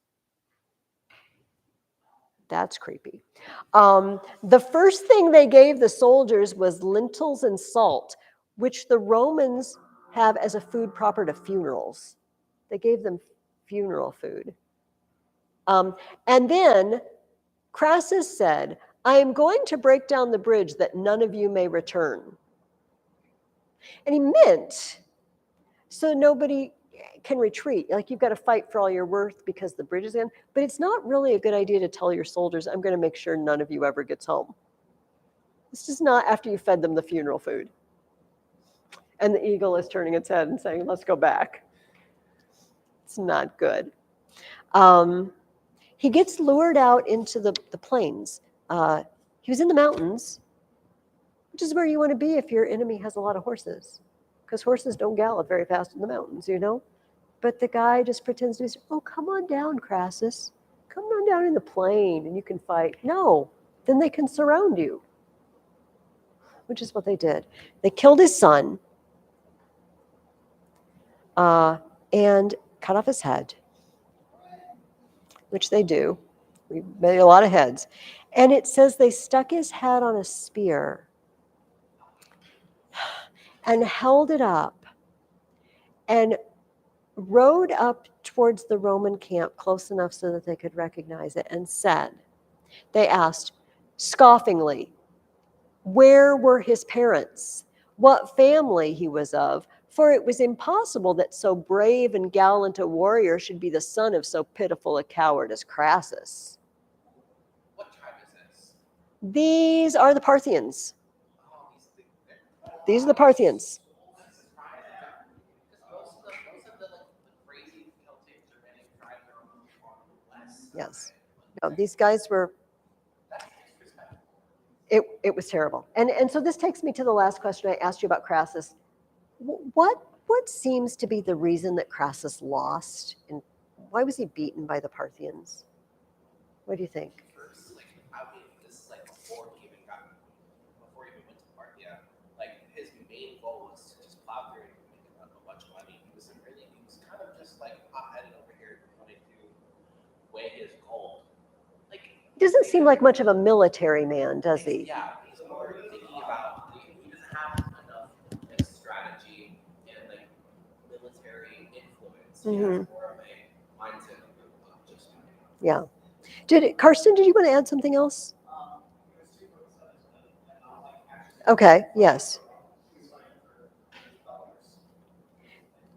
That's creepy. The first thing they gave the soldiers was lentils and salt, which the Romans have as a food proper to funerals. They gave them funeral food. And then Crassus said, I am going to break down the bridge that none of you may return. And he meant so nobody can retreat. Like, you've got to fight for all your worth because the bridge is in. But it's not really a good idea to tell your soldiers, I'm going to make sure none of you ever gets home. This is not after you fed them the funeral food. And the eagle is turning its head and saying, let's go back. It's not good. He gets lured out into the plains. He was in the mountains, which is where you want to be if your enemy has a lot of horses, because horses don't gallop very fast in the mountains, But the guy just pretends to be, oh, come on down, Crassus. Come on down in the plain and you can fight. No, then they can surround you, which is what they did. They killed his son and cut off his head, which they do. We made a lot of heads. And it says they stuck his head on a spear and held it up and rode up towards the Roman camp close enough so that they could recognize it and said, they asked scoffingly, where were his parents? What family he was of? For it was impossible that so brave and gallant a warrior should be the son of so pitiful a coward as Crassus. What tribe is this? These are the Parthians. Oh, These are the Parthians. That's surprising. Because most of the crazy Celtic Germanic tribes are less. Yes. No, these guys were, That's disrespectful. it was terrible. And so this takes me to the last question I asked you about Crassus. What seems to be the reason that Crassus lost? And why was he beaten by the Parthians? What do you think? First, I mean, this is before he even went to Parthia. His main goal was to just plow through and make a bunch of money. He was kind of just hot-headed over here, wanting to weigh his gold. He doesn't seem like much of a military man, does he? Yeah, he's more thinking about, he doesn't have enough strategy and military influence. He has more of a mindset of just Yeah. Karsten, did you want to add something else? Okay, yes.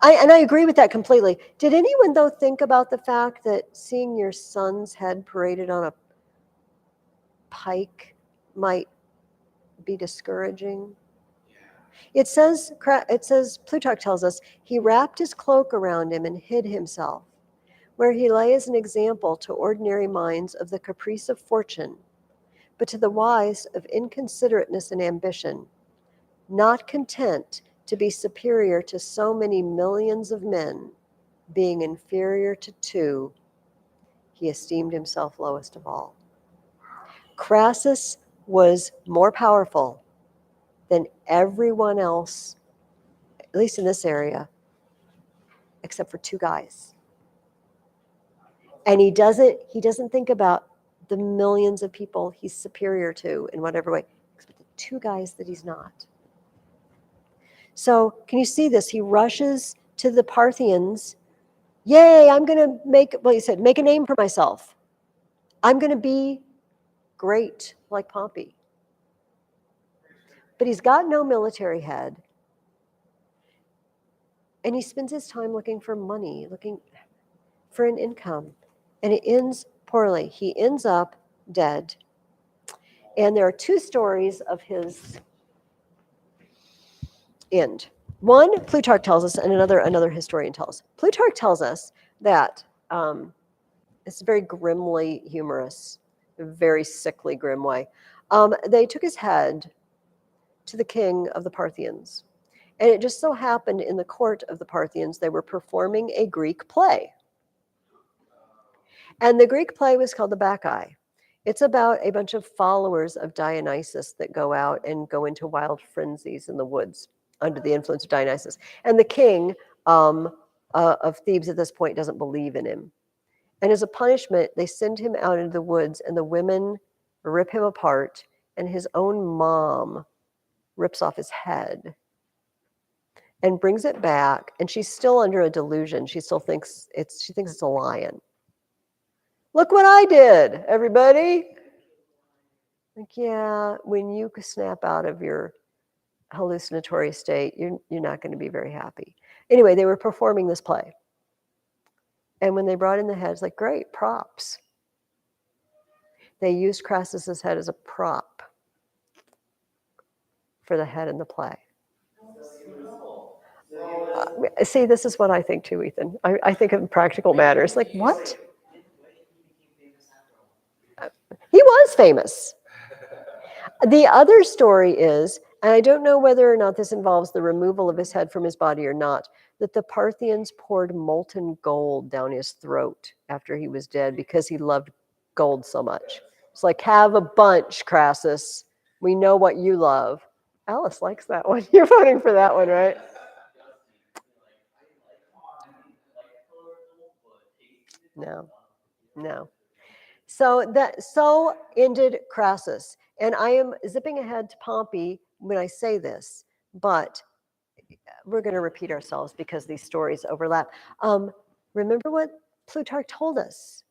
I agree with that completely. Did anyone, though, think about the fact that seeing your son's head paraded on a pike might be discouraging? It says, Plutarch tells us, he wrapped his cloak around him and hid himself, where he lay as an example to ordinary minds of the caprice of fortune, but to the wise of inconsiderateness and ambition, not content to be superior to so many millions of men, being inferior to two, he esteemed himself lowest of all. Crassus was more powerful than everyone else, at least in this area, except for two guys. And he doesn't think about the millions of people he's superior to in whatever way, except the two guys that he's not. So can you see this? He rushes to the Parthians. Yay, I'm going to make a name for myself. I'm going to be great like Pompey. But he's got no military head. And he spends his time looking for money, looking for an income. And it ends poorly. He ends up dead. And there are two stories of his end. One, Plutarch tells us, and another historian tells. Plutarch tells us that it's very grimly humorous, a very sickly, grim way. They took his head to the king of the Parthians. And it just so happened in the court of the Parthians, they were performing a Greek play. And the Greek play was called the Bacchae. It's about a bunch of followers of Dionysus that go out and go into wild frenzies in the woods under the influence of Dionysus. And the king of Thebes at this point doesn't believe in him. And as a punishment, they send him out into the woods, and the women rip him apart, and his own mom rips off his head and brings it back. And she's still under a delusion. She thinks it's a lion. Look what I did, everybody. Like, yeah, when you snap out of your hallucinatory state, you're not going to be very happy. Anyway, they were performing this play. And when they brought in the heads, like, great, props. They used Crassus's head as a prop for the head in the play. See, this is what I think too, Ethan. I think of practical matters. Like, what? He was famous. The other story is, and I don't know whether or not this involves the removal of his head from his body or not, that the Parthians poured molten gold down his throat after he was dead because he loved gold so much. It's like, have a bunch, Crassus. We know what you love. Alice likes that one. You're voting for that one, right? No. So ended Crassus. And I am zipping ahead to Pompey when I say this, but we're going to repeat ourselves because these stories overlap. Remember what Plutarch told us.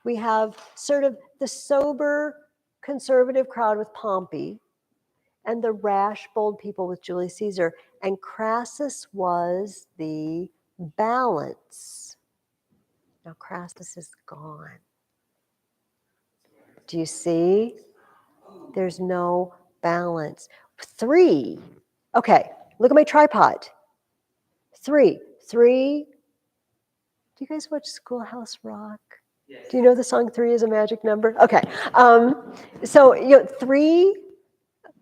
We have sort of the sober, conservative crowd with Pompey and the rash, bold people with Julius Caesar. And Crassus was the balance. Now Crassus is gone. Do you see? There's no balance. 3. Okay, look at my tripod. 3. Do you guys watch Schoolhouse Rock? Yes. Do you know the song 3 is a magic number? Okay. So 3,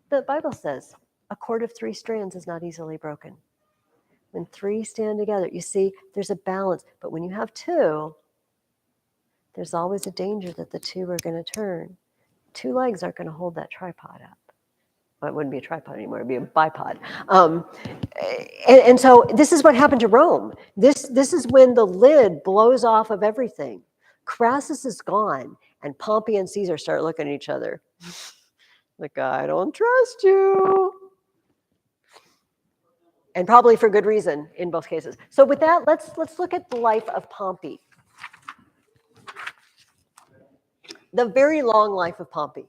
the Bible says, a cord of 3 strands is not easily broken. When 3 stand together, you see, there's a balance. But when you have 2, there's always a danger that the 2 are going to turn. 2 legs aren't going to hold that tripod up. Well, it wouldn't be a tripod anymore, it'd be a bipod. And so this is what happened to Rome. This is when the lid blows off of everything. Crassus is gone, and Pompey and Caesar start looking at each other. Like, I don't trust you. And probably for good reason in both cases. So with that, let's look at the life of Pompey. The very long life of Pompey.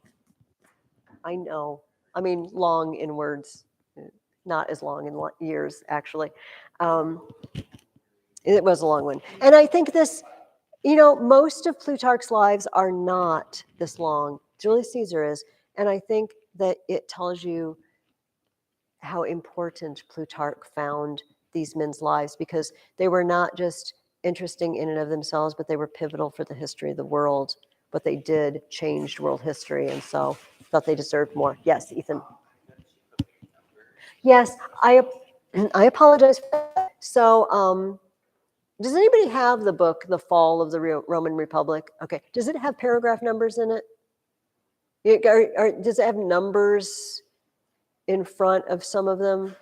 I know. I mean, long in words, not as long in years, actually. It was a long one. And I think this, most of Plutarch's lives are not this long. Julius Caesar is. And I think that it tells you how important Plutarch found these men's lives, because they were not just interesting in and of themselves, but they were pivotal for the history of the world. What they did changed world history, and so I thought they deserved more. Yes, Ethan. Yes, I apologize for that. So, does anybody have the book, The Fall of the Roman Republic? Okay. Does it have paragraph numbers in it? Does it have numbers in front of some of them?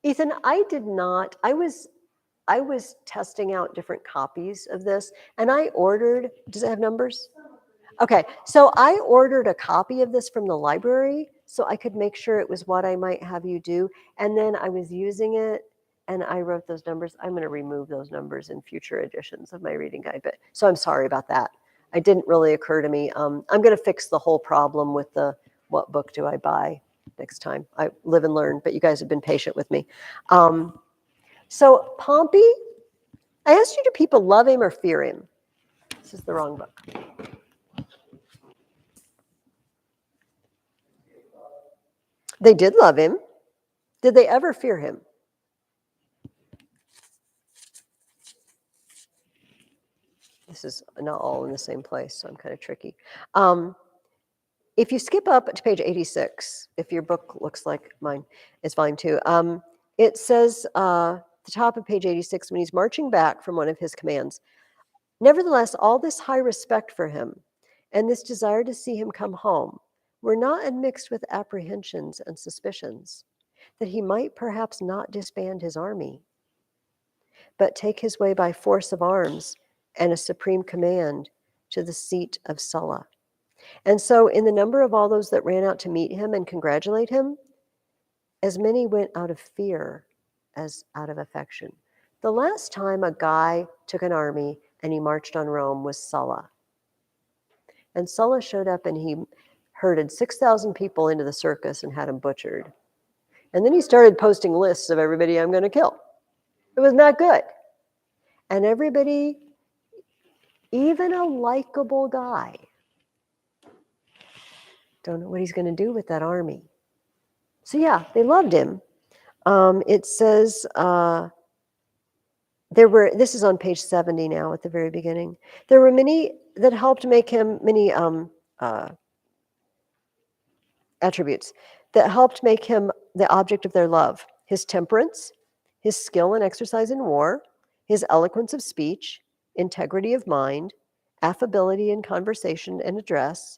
Ethan, I did not. I was testing out different copies of this, and I ordered. Does it have numbers? Okay, so I ordered a copy of this from the library so I could make sure it was what I might have you do. And then I was using it and I wrote those numbers. I'm going to remove those numbers in future editions of my reading guide. So I'm sorry about that. It didn't really occur to me. I'm going to fix the whole problem with the what book do I buy next time. I live and learn, but you guys have been patient with me. So Pompey, I asked you, do people love him or fear him? This is the wrong book. They did love him. Did they ever fear him? This is not all in the same place, so I'm kind of tricky. If you skip up to page 86, if your book looks like mine, it's volume 2, it says the top of page 86, when he's marching back from one of his commands, nevertheless, all this high respect for him and this desire to see him come home were not unmixed with apprehensions and suspicions that he might perhaps not disband his army, but take his way by force of arms and a supreme command to the seat of Sulla. And so, in the number of all those that ran out to meet him and congratulate him, as many went out of fear as out of affection. The last time a guy took an army and he marched on Rome was Sulla. And Sulla showed up and he herded 6,000 people into the circus and had them butchered. And then he started posting lists of everybody I'm going to kill. It was not good. And everybody, even a likable guy, don't know what he's going to do with that army. So yeah, they loved him. It says this is on page 70 now at the very beginning. There were many that helped make him, many attributes that helped make him the object of their love. His temperance, his skill and exercise in war, his eloquence of speech, integrity of mind, affability in conversation and address,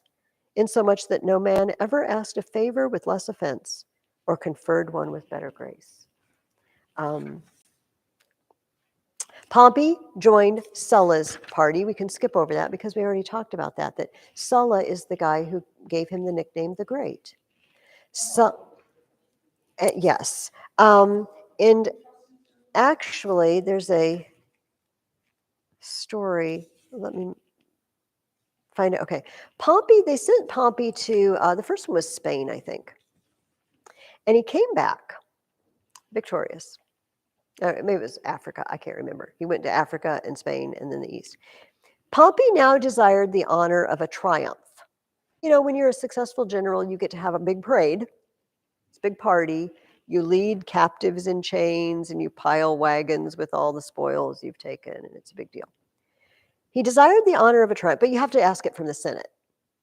insomuch that no man ever asked a favor with less offense or conferred one with better grace. Pompey joined Sulla's party. We can skip over that because we already talked about that Sulla is the guy who gave him the nickname the Great. So, yes. And actually, there's a story. Let me find it. Okay. Pompey, they sent Pompey to, the first one was Spain, I think. And he came back victorious. Maybe it was Africa. I can't remember. He went to Africa and Spain and then the East. Pompey now desired the honor of a triumph. You know, when you're a successful general, you get to have a big parade. It's a big party. You lead captives in chains and you pile wagons with all the spoils you've taken, and it's a big deal. He desired the honor of a triumph, but you have to ask it from the Senate.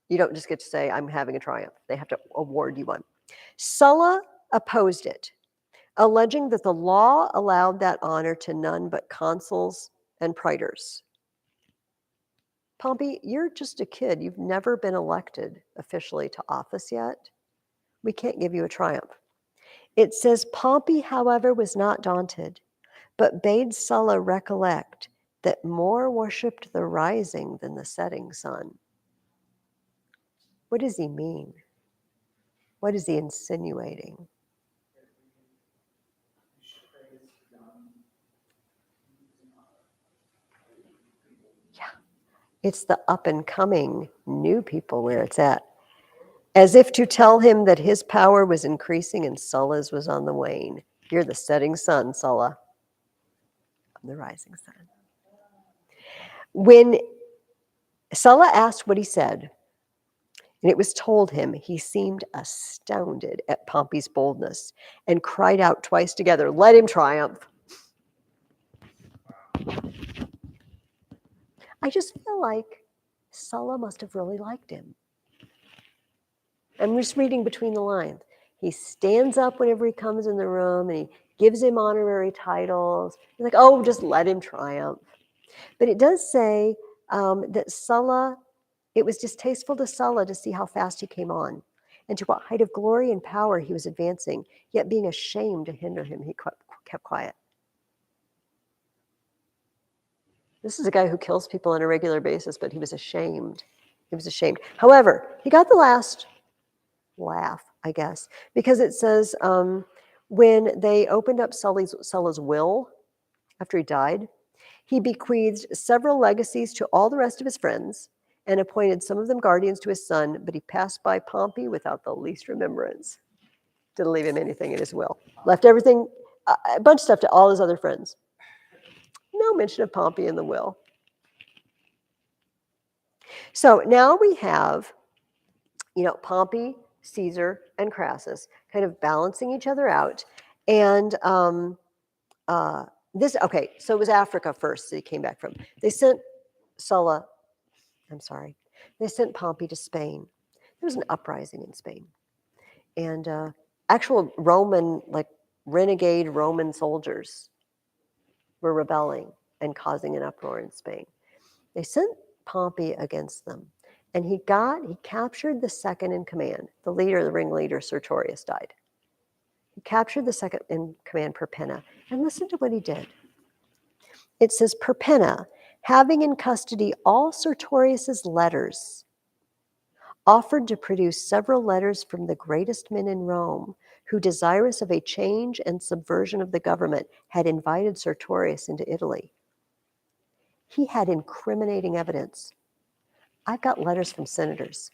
You don't just get to say, I'm having a triumph. They have to award you one. Sulla opposed it, alleging that the law allowed that honor to none but consuls and praetors. Pompey, you're just a kid. You've never been elected officially to office yet. We can't give you a triumph. It says Pompey, however, was not daunted, but bade Sulla recollect that more worshipped the rising than the setting sun. What does he mean? What is he insinuating? Yeah, it's the up and coming new people where it's at. As if to tell him that his power was increasing and Sulla's was on the wane. You're the setting sun, Sulla. I'm the rising sun. When Sulla asked what he said, and it was told him, he seemed astounded at Pompey's boldness and cried out twice together, let him triumph. I just feel like Sulla must have really liked him. I'm just reading between the lines. He stands up whenever he comes in the room and he gives him honorary titles. He's like, oh, just let him triumph. But it does say that Sulla, it was distasteful to Sulla to see how fast he came on and to what height of glory and power he was advancing, yet being ashamed to hinder him, he kept quiet. This is a guy who kills people on a regular basis, but he was ashamed. He was ashamed. However, he got the last laugh, I guess, because it says when they opened up Sulla's will after he died, he bequeathed several legacies to all the rest of his friends and appointed some of them guardians to his son, but he passed by Pompey without the least remembrance. Didn't leave him anything in his will. Left everything, a bunch of stuff to all his other friends. No mention of Pompey in the will. So now we have, Pompey, Caesar, and Crassus kind of balancing each other out. And okay, so it was Africa first that he came back from. They sent Sulla, I'm sorry, they sent Pompey to Spain. There was an uprising in Spain. And actual Roman, like renegade Roman soldiers were rebelling and causing an uproar in Spain. They sent Pompey against them. And he captured the second in command. The leader, the ringleader, Sertorius, died. He captured the second in command, Perpenna. And listen to what he did. It says, Perpenna, having in custody all Sertorius's letters, offered to produce several letters from the greatest men in Rome, who, desirous of a change and subversion of the government, had invited Sertorius into Italy. He had incriminating evidence. I've got letters from senators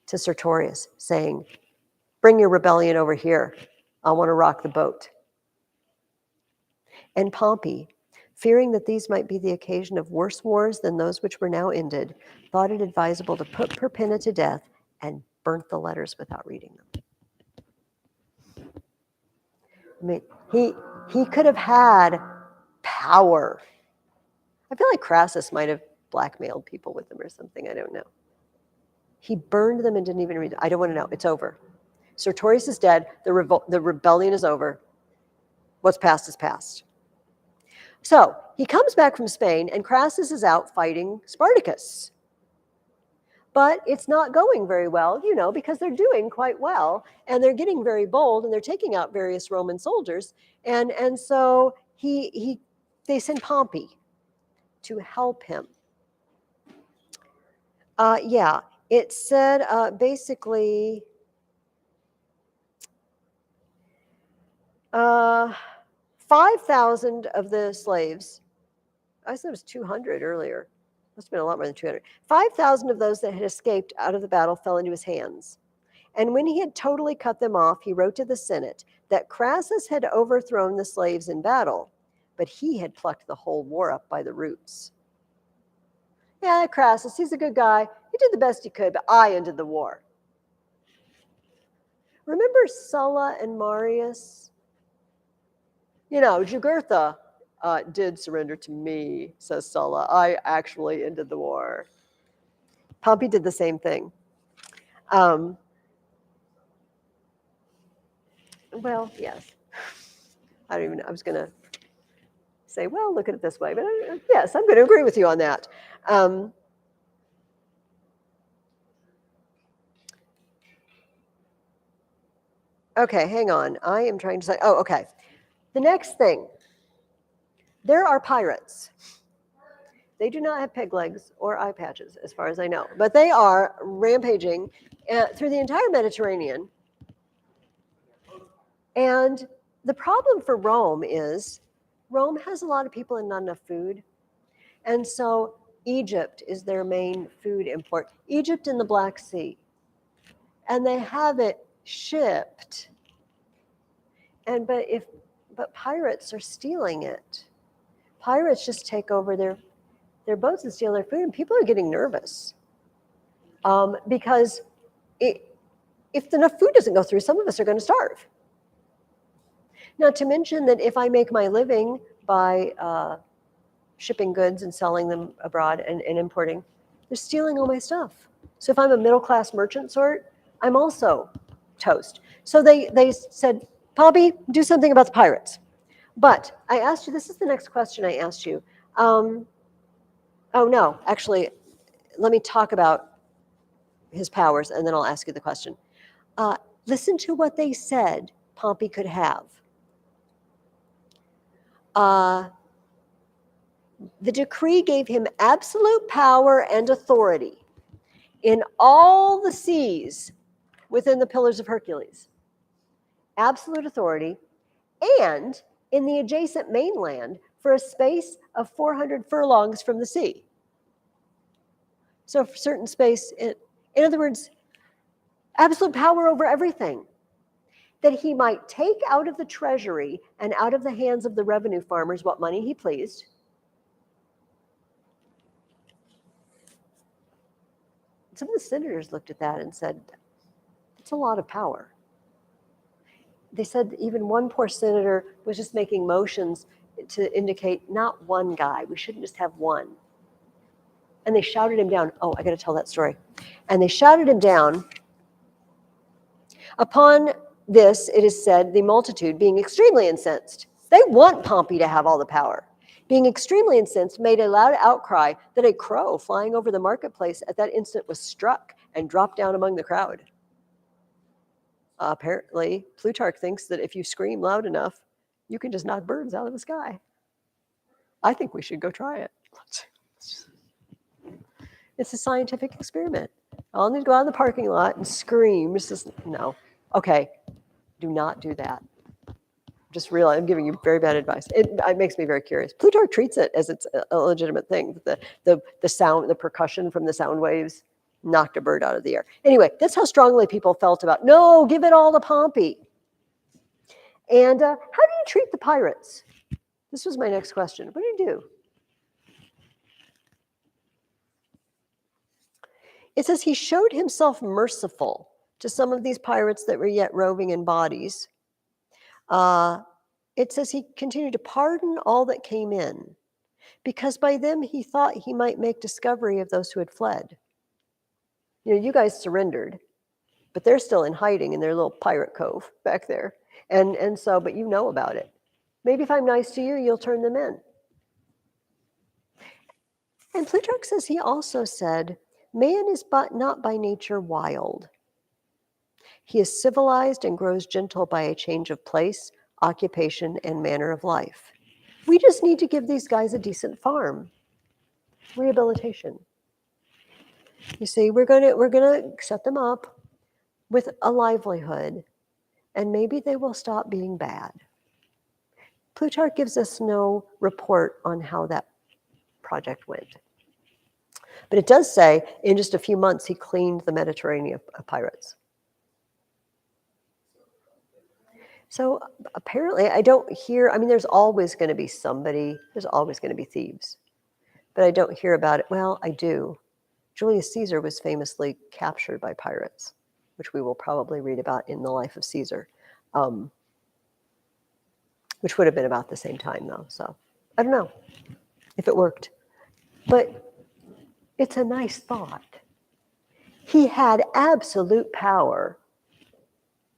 to Sertorius saying, bring your rebellion over here. I want to rock the boat. And Pompey, fearing that these might be the occasion of worse wars than those which were now ended, thought it advisable to put Perpenna to death and burnt the letters without reading them. I mean, he could have had power. I feel like Crassus might have blackmailed people with them or something. I don't know. He burned them and didn't even read them. I don't want to know. It's over. Sertorius is dead. The rebellion is over. What's past is past. So he comes back from Spain, and Crassus is out fighting Spartacus. But it's not going very well, because they're doing quite well, and they're getting very bold, and they're taking out various Roman soldiers. And so they send Pompey to help him. Yeah, it said basically 5,000 of the slaves. I said it was 200 earlier. Must have been a lot more than 200. 5,000 of those that had escaped out of the battle fell into his hands. And when he had totally cut them off, he wrote to the Senate that Crassus had overthrown the slaves in battle, but he had plucked the whole war up by the roots. Yeah, Crassus, he's a good guy. He did the best he could, but I ended the war. Remember Sulla and Marius? Jugurtha did surrender to me, says Sulla. I actually ended the war. Pompey did the same thing. Well, yes. I don't even know. I was going to say, well, look at it this way. But yes, I'm going to agree with you on that. Okay, hang on. I am trying to say, okay. The next thing. There are pirates. They do not have peg legs or eye patches, as far as I know. But they are rampaging through the entire Mediterranean. And the problem for Rome is Rome has a lot of people and not enough food. And so Egypt is their main food import. Egypt and the Black Sea. And they have it shipped. But pirates are stealing it. Pirates just take over their boats and steal their food, and people are getting nervous. Because if enough food doesn't go through, some of us are going to starve. Not to mention that if I make my living by shipping goods and selling them abroad and importing, they're stealing all my stuff. So if I'm a middle-class merchant sort, I'm also toast. So they said, Pompey, do something about the pirates. But I asked you, this is the next question I asked you. Oh, no, actually, let me talk about his powers, and then I'll ask you the question. Listen to what they said Pompey could have. The decree gave him absolute power and authority in all the seas within the Pillars of Hercules. Absolute authority, and in the adjacent mainland for a space of 400 furlongs from the sea. So for a certain space, in other words, absolute power over everything. That he might take out of the treasury and out of the hands of the revenue farmers what money he pleased. Some of the senators looked at that and said, that's a lot of power. they said even one poor senator was just making motions to indicate not one guy. We shouldn't just have one. And they shouted him down. Oh, I got to tell that story. And they shouted him down. Upon this, it is said, the multitude, being extremely incensed, they want Pompey to have all the power. Being extremely incensed, made a loud outcry that a crow flying over the marketplace at that instant was struck and dropped down among the crowd. Apparently, Plutarch thinks that if you scream loud enough, you can just knock birds out of the sky. I think we should go try it. It's a scientific experiment. I'll need to go out in the parking lot and scream. No. Okay, do not do that. Just realize I'm giving you very bad advice. It makes me very curious. Plutarch treats it as it's a legitimate thing. The sound, the percussion from the sound waves knocked a bird out of the air. Anyway, that's how strongly people felt about, no, give it all to Pompey. And how do you treat the pirates? This was my next question. What do you do? It says he showed himself merciful to some of these pirates that were yet roving in bodies. It says he continued to pardon all that came in, because by them he thought he might make discovery of those who had fled. You know, you guys surrendered, but they're still in hiding in their little pirate cove back there. And so, but you know about it. Maybe if I'm nice to you, you'll turn them in. And Plutarch says he also said, man is not by nature wild. He is civilized and grows gentle by a change of place, occupation, and manner of life. We just need to give these guys a decent farm. Rehabilitation. You see, we're gonna set them up with a livelihood, and maybe they will stop being bad. Plutarch gives us no report on how that project went. But it does say in just a few months he cleaned the Mediterranean of pirates. So apparently I don't hear, I mean, there's always going to be somebody, there's always going to be thieves. But I don't hear about it. Well, I do. Julius Caesar was famously captured by pirates, which we will probably read about in the life of Caesar, which would have been about the same time though. So I don't know if it worked. But it's a nice thought. He had absolute power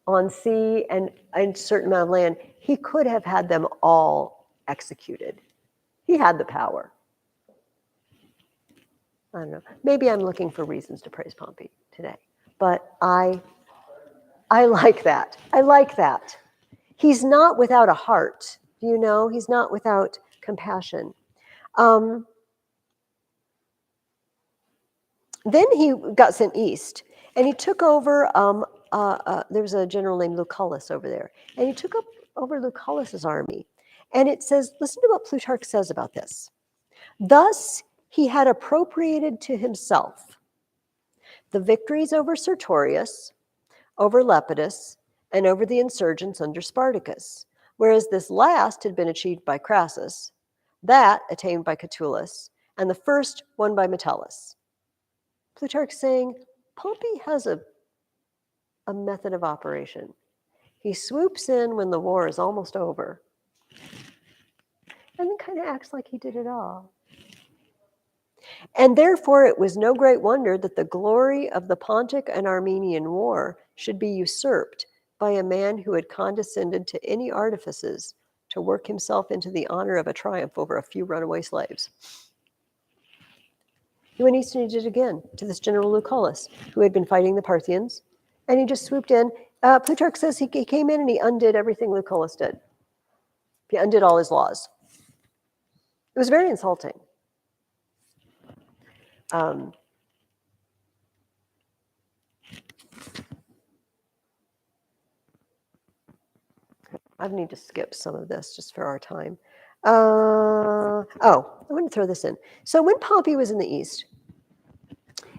on sea and a certain amount of land. He could have had them all executed. He had the power. I don't know. Maybe I'm looking for reasons to praise Pompey today. But I like that. I like that. He's not without a heart. You know, he's not without compassion. Then he got sent east, and he took over, there was a general named Lucullus over there, and he took over Lucullus's army. And it says, listen to what Plutarch says about this. Thus, he had appropriated to himself the victories over Sertorius, over Lepidus, and over the insurgents under Spartacus, whereas this last had been achieved by Crassus, that attained by Catullus, and the first won by Metellus. Plutarch saying Pompey has a method of operation. He swoops in when the war is almost over and then kind of acts like he did it all. And therefore it was no great wonder that the glory of the Pontic and Armenian war should be usurped by a man who had condescended to any artifices to work himself into the honor of a triumph over a few runaway slaves. He went east and he did it again to this general Lucullus, who had been fighting the Parthians, and he just swooped in. Plutarch says he came in and he undid everything Lucullus did. He undid all his laws. It was very insulting. I need to skip some of this just for our time. I want to throw this in. So when Pompey was in the east,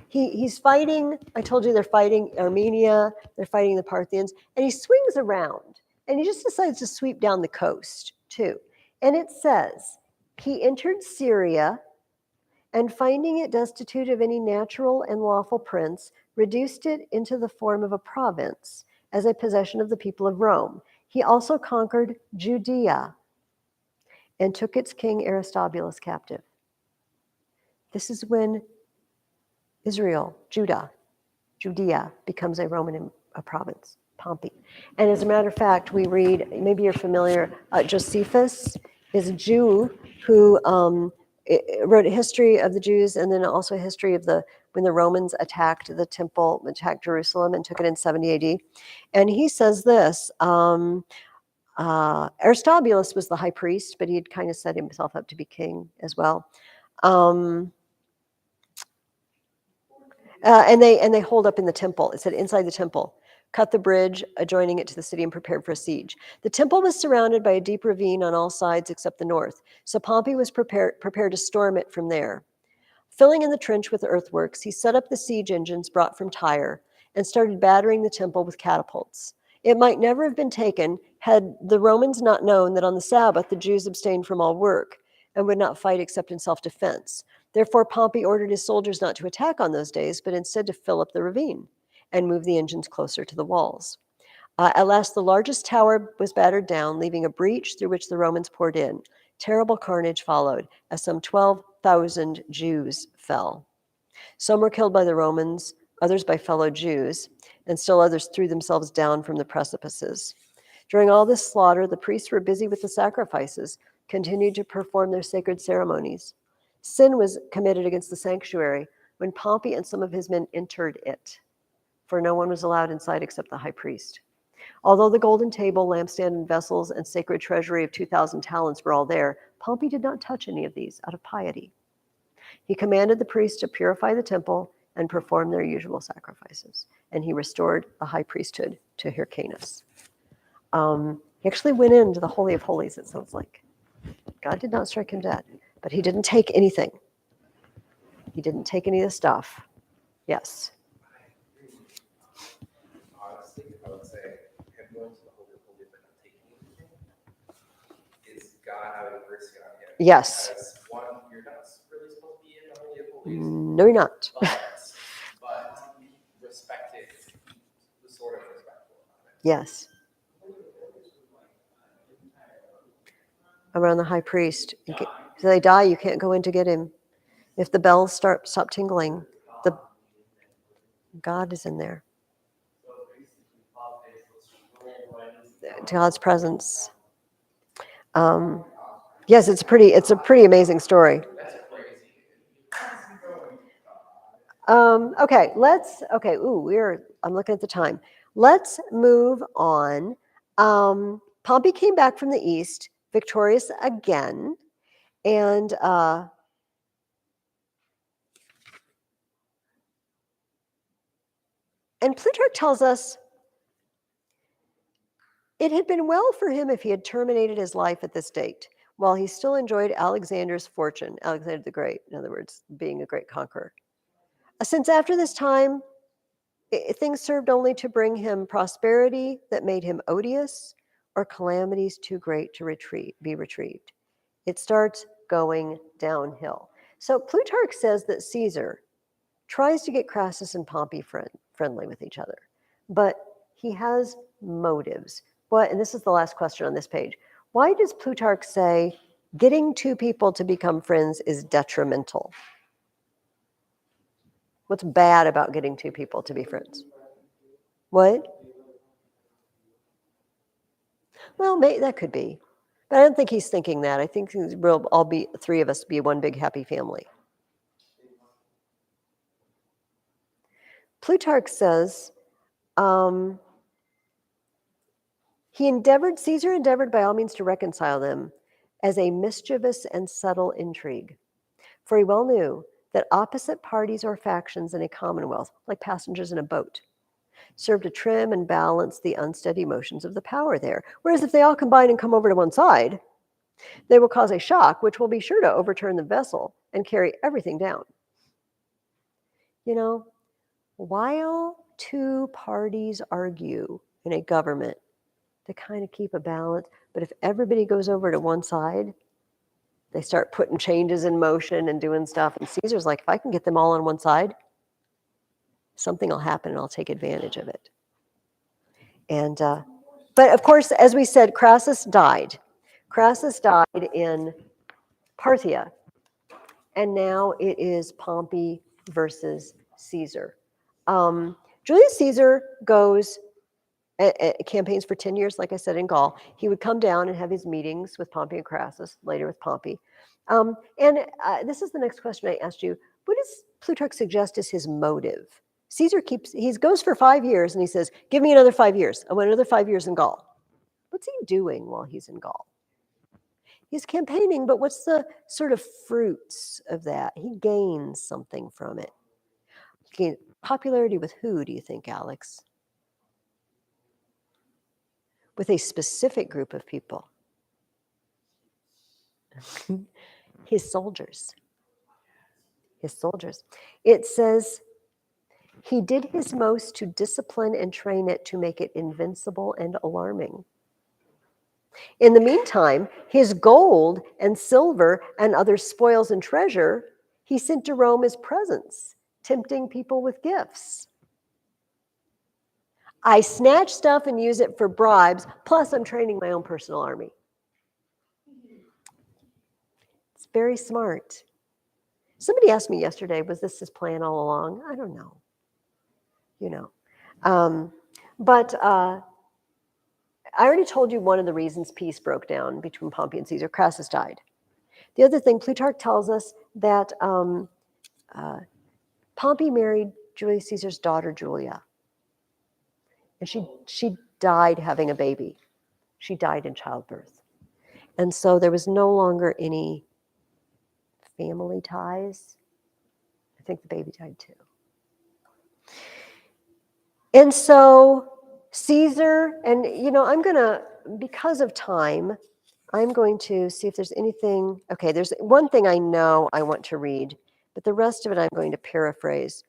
he's fighting, I told you they're fighting Armenia, they're fighting the Parthians, and he swings around, and he just decides to sweep down the coast, too. And it says, he entered Syria, and finding it destitute of any natural and lawful prince, reduced it into the form of a province, as a possession of the people of Rome. He also conquered Judea and took its king Aristobulus captive. This is when Israel, Judea becomes a Roman province, Pompey. And as a matter of fact, we read, maybe you're familiar, Josephus is a Jew who wrote a history of the Jews and then also a history of when the Romans attacked the temple, attacked Jerusalem and took it in 70 AD. And he says this, Aristobulus was the high priest, but he had kind of set himself up to be king as well. And they holed up in the temple. It said inside the temple, cut the bridge adjoining it to the city and prepared for a siege. The temple was surrounded by a deep ravine on all sides except the north. So Pompey was prepared to storm it from there. Filling in the trench with earthworks, he set up the siege engines brought from Tyre and started battering the temple with catapults. It might never have been taken had the Romans not known that on the Sabbath the Jews abstained from all work and would not fight except in self-defense. Therefore, Pompey ordered his soldiers not to attack on those days, but instead to fill up the ravine and move the engines closer to the walls. At last, the largest tower was battered down, leaving a breach through which the Romans poured in. Terrible carnage followed, as some 12,000 Jews fell. Some were killed by the Romans, others by fellow Jews, and still others threw themselves down from the precipices. During all this slaughter, the priests were busy with the sacrifices, continued to perform their sacred ceremonies. Sin was committed against the sanctuary when Pompey and some of his men entered it, for no one was allowed inside except the high priest. Although the golden table, lampstand, and vessels and sacred treasury of 2,000 talents were all there, Pompey did not touch any of these out of piety. He commanded the priests to purify the temple and perform their usual sacrifices, and he restored the high priesthood to Hyrcanus. He actually went into the Holy of Holies, it sounds like. God did not strike him dead, but he didn't take anything. He didn't take any of the stuff. Yes. Honestly, I would say him going to the Holy of Holies but not taking anything is God having mercy on him. Yes. Because one, you're not really supposed to be in the Holy of Holies. No, you're not. But respect it, was sort of respectful about it. Yes. Around the high priest. If they die, you can't go in to get him. If the bells stop tingling, the God is in there. God's presence. Yes, it's a pretty amazing story. Okay, I'm looking at the time. Let's move on. Pompey came back from the east, victorious again, and Plutarch tells us it had been well for him if he had terminated his life at this date, while he still enjoyed Alexander's fortune, Alexander the Great, in other words, being a great conqueror. Since after this time, things served only to bring him prosperity that made him odious or calamities too great to be retrieved. It starts going downhill. So Plutarch says that Caesar tries to get Crassus and Pompey friendly with each other, but he has motives. And this is the last question on this page. Why does Plutarch say getting two people to become friends is detrimental? What's bad about getting two people to be friends? What? Well, that could be. But I don't think he's thinking that. I think we'll all be, three of us, be one big happy family. Plutarch says, Caesar endeavored by all means to reconcile them as a mischievous and subtle intrigue. For he well knew that opposite parties or factions in a commonwealth, like passengers in a boat, serve to trim and balance the unsteady motions of the power there. Whereas if they all combine and come over to one side, they will cause a shock which will be sure to overturn the vessel and carry everything down. You know, while two parties argue in a government to kind of keep a balance, but if everybody goes over to one side, they start putting changes in motion and doing stuff. And Caesar's like, if I can get them all on one side, something will happen and I'll take advantage of it. And, but of course, as we said, Crassus died. Crassus died in Parthia. And now it is Pompey versus Caesar. Julius Caesar goes, campaigns for 10 years, like I said, in Gaul. He would come down and have his meetings with Pompey and Crassus, later with Pompey. And this is the next question I asked you. What does Plutarch suggest is his motive? Caesar he goes for 5 years and he says, give me another 5 years. I want another 5 years in Gaul. What's he doing while he's in Gaul? He's campaigning, but what's the sort of fruits of that? He gains something from it. Popularity with who, do you think, Alex? With a specific group of people. His soldiers. His soldiers. It says, he did his most to discipline and train it to make it invincible and alarming. In the meantime, his gold and silver and other spoils and treasure he sent to Rome as presents, tempting people with gifts. I snatch stuff and use it for bribes, plus I'm training my own personal army. It's very smart. Somebody asked me yesterday, was this his plan all along? I don't know. But I already told you one of the reasons peace broke down between Pompey and Caesar. Crassus died. The other thing, Plutarch tells us that Pompey married Julius Caesar's daughter, Julia. And she died having a baby. She died in childbirth. And so there was no longer any family ties. I think the baby died too. And so Caesar, and I'm going to, because of time, I'm going to see if there's anything. Okay, there's one thing I know I want to read, but the rest of it I'm going to paraphrase.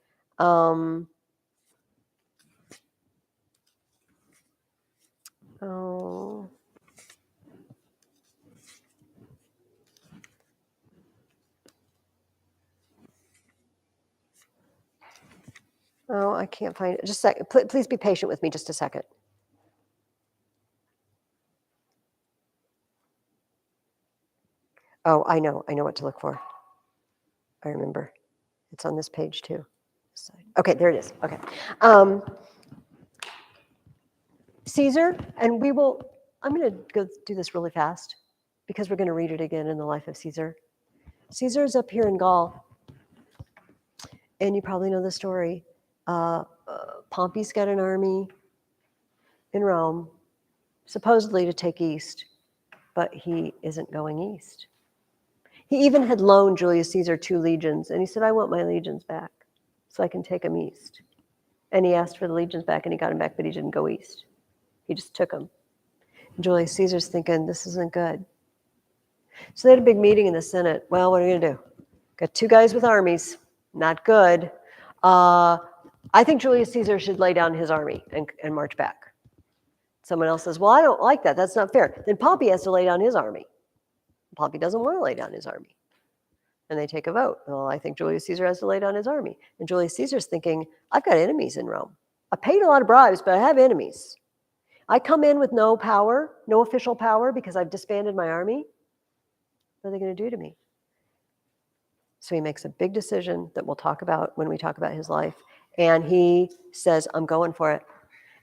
Oh, I can't find it. Just a second. Please be patient with me just a second. Oh, I know what to look for. I remember. It's on this page too. Okay, there it is. Okay. Caesar, and I'm going to go do this really fast because we're going to read it again in the life of Caesar. Caesar's up here in Gaul, and you probably know the story. Pompey's got an army in Rome, supposedly to take east, but he isn't going east. He even had loaned Julius Caesar 2 legions, and he said, I want my legions back so I can take them east. And he asked for the legions back, and he got them back, but he didn't go east. He just took them. And Julius Caesar's thinking, this isn't good. So they had a big meeting in the Senate. Well, what are we going to do? Got 2 guys with armies. Not good. I think Julius Caesar should lay down his army and march back. Someone else says, well, I don't like that. That's not fair. Then Pompey has to lay down his army. Pompey doesn't want to lay down his army. And they take a vote. Well, I think Julius Caesar has to lay down his army. And Julius Caesar's thinking, I've got enemies in Rome. I paid a lot of bribes, but I have enemies. I come in with no power, no official power, because I've disbanded my army. What are they going to do to me? So he makes a big decision that we'll talk about when we talk about his life. And he says, I'm going for it.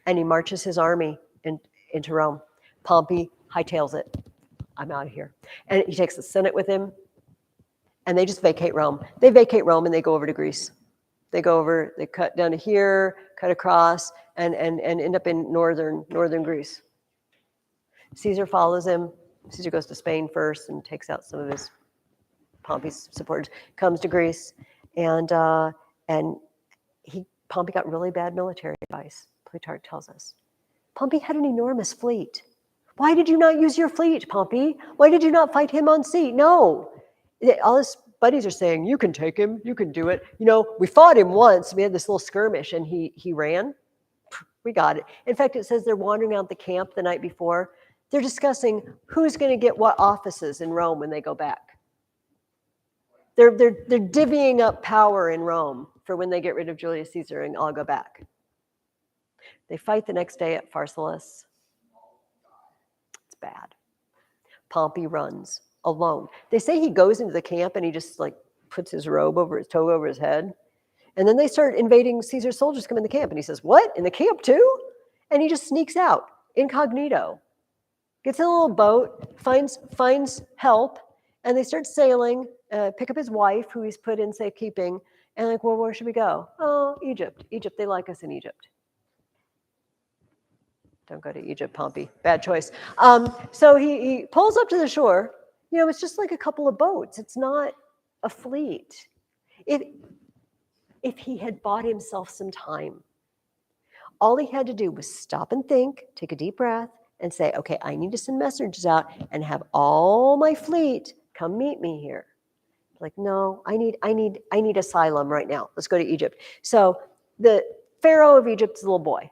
And he marches his army into Rome. Pompey hightails it. I'm out of here. And he takes the Senate with him. And they just vacate Rome. They vacate Rome and they go over to Greece. They go over, they cut down to here, cut across, and end up in northern Greece. Caesar follows him. Caesar goes to Spain first and takes out some of his Pompey's supporters, comes to Greece, and Pompey got really bad military advice, Plutarch tells us. Pompey had an enormous fleet. Why did you not use your fleet, Pompey? Why did you not fight him on sea? No. All his buddies are saying, you can take him, you can do it. We fought him once, we had this little skirmish, and he ran. We got it. In fact, it says they're wandering out the camp the night before. They're discussing who's going to get what offices in Rome when they go back. They're divvying up power in Rome for when they get rid of Julius Caesar and all go back. They fight the next day at Pharsalus. It's bad. Pompey runs alone. They say he goes into the camp and he just like puts his robe over his toga over his head. And then they start invading. Caesar's soldiers come in the camp and he says, "What? In the camp too?" And he just sneaks out incognito, gets in a little boat, finds help, and they start sailing, pick up his wife, who he's put in safekeeping, and like, well, where should we go? Oh, Egypt. Egypt, they like us in Egypt. Don't go to Egypt, Pompey. Bad choice. So he pulls up to the shore. You know, it's just like a couple of boats. It's not a fleet. If he had bought himself some time, all he had to do was stop and think, take a deep breath, and say, okay, I need to send messengers out and have all my fleet come meet me here. Like, no, I need asylum right now. Let's go to Egypt. So the Pharaoh of Egypt is a little boy.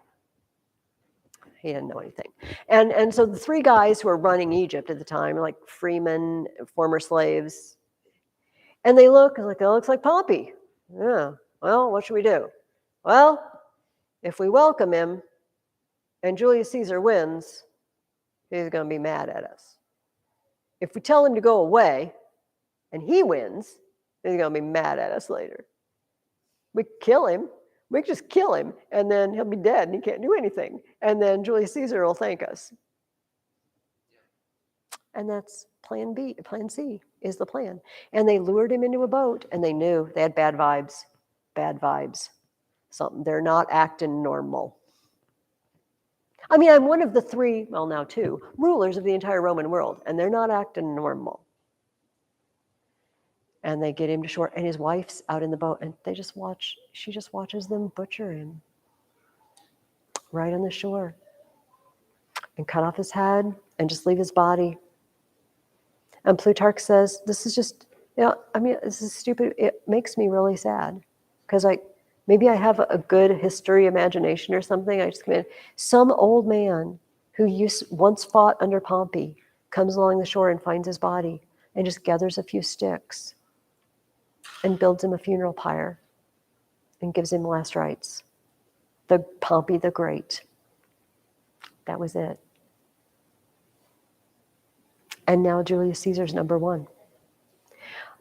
He didn't know anything. And so the three guys who were running Egypt at the time, like freemen, former slaves, and they look like, it looks like Pompey. Yeah, well, what should we do? Well, if we welcome him and Julius Caesar wins, he's going to be mad at us. If we tell him to go away and he wins, he's going to be mad at us later. We kill him. We can just kill him, and then he'll be dead, and he can't do anything. And then Julius Caesar will thank us. And that's plan B. Plan C is the plan. And they lured him into a boat, and they knew they had bad vibes. Bad vibes. Something. They're not acting normal. I mean, I'm one of the three, well, now two, rulers of the entire Roman world, and they're not acting normal. And they get him to shore, and his wife's out in the boat, and she just watches them butcher him right on the shore and cut off his head and just leave his body. And Plutarch says, this is just, this is stupid. It makes me really sad because maybe I have a good history imagination or something. I just come in. Some old man who once fought under Pompey comes along the shore and finds his body and just gathers a few sticks and builds him a funeral pyre and gives him last rites. The Pompey the Great. That was it. And now Julius Caesar's number one.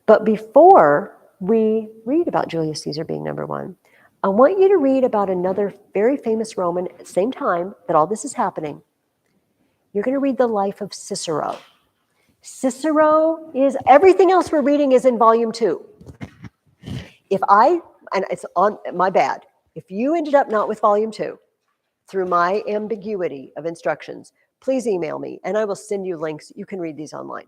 But before we read about Julius Caesar being number one, I want you to read about another very famous Roman at the same time that all this is happening. You're going to read the life of Cicero. Cicero is, everything else we're reading is in volume 2. And it's on my bad, if you ended up not with volume 2 through my ambiguity of instructions, please email me and I will send you links. You can read these online.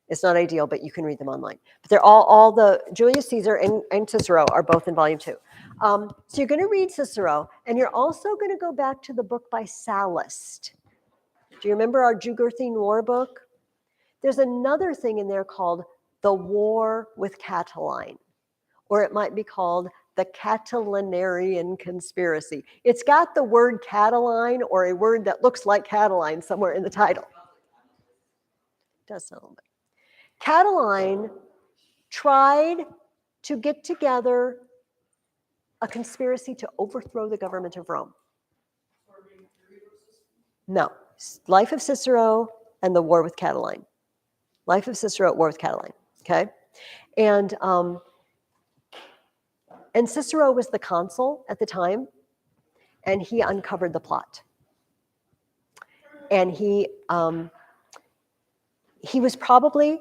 It's not ideal, but you can read them online. But they're all the Julius Caesar and Cicero are both in volume 2. So you're going to read Cicero, and you're also going to go back to the book by Sallust. Do you remember our Jugurthine War book? There's another thing in there called The War with Catiline, or it might be called the Catilinarian Conspiracy. It's got the word Catiline or a word that looks like Catiline somewhere in the title. It does sound like. Catiline tried to get together a conspiracy to overthrow the government of Rome. No. Life of Cicero and the War with Catiline. Life of Cicero, War with Catiline. Okay? And Cicero was the consul at the time, and he uncovered the plot. And he was probably,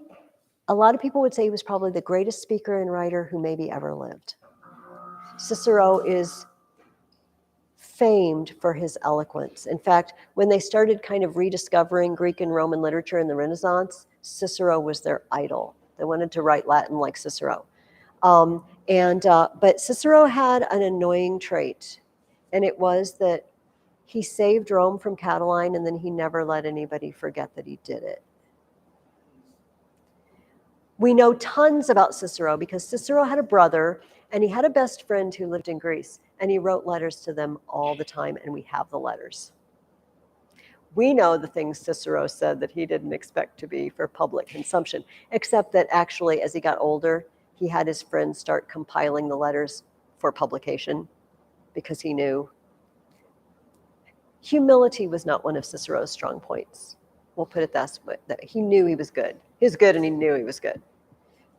a lot of people would say he was probably the greatest speaker and writer who maybe ever lived. Cicero is famed for his eloquence. In fact, when they started kind of rediscovering Greek and Roman literature in the Renaissance, Cicero was their idol. They wanted to write Latin like Cicero. But Cicero had an annoying trait, and it was that he saved Rome from Catiline, and then he never let anybody forget that he did it. We know tons about Cicero because Cicero had a brother, and he had a best friend who lived in Greece, and he wrote letters to them all the time, and we have the letters. We know the things Cicero said that he didn't expect to be for public consumption, except that actually, as he got older, he had his friends start compiling the letters for publication because he knew Humility was not one of Cicero's strong points. We'll put it that way. That he knew he was good. He was good and he knew he was good.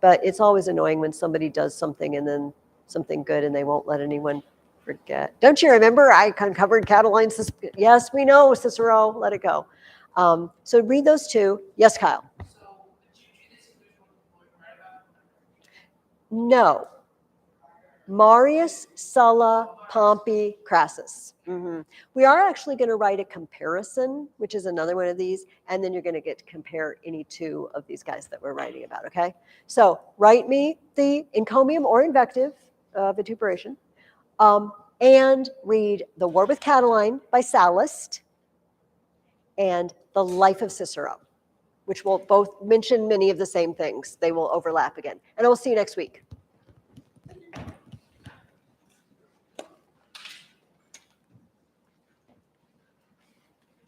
But it's always annoying when somebody does something and then something good and they won't let anyone forget. Don't you remember I uncovered Catiline's? Yes, we know, Cicero, let it go. So read those two. Yes, Kyle? So, did you do this inclusion what we write about? No. Marius, Sulla, Pompey, Crassus. We are actually going to write a comparison, which is another one of these, and then you're going to get to compare any two of these guys that we're writing about, okay? So write me the encomium or invective of vituperation, and read The War with Catiline by Sallust and The Life of Cicero, which will both mention many of the same things. They will overlap again. And I will see you next week.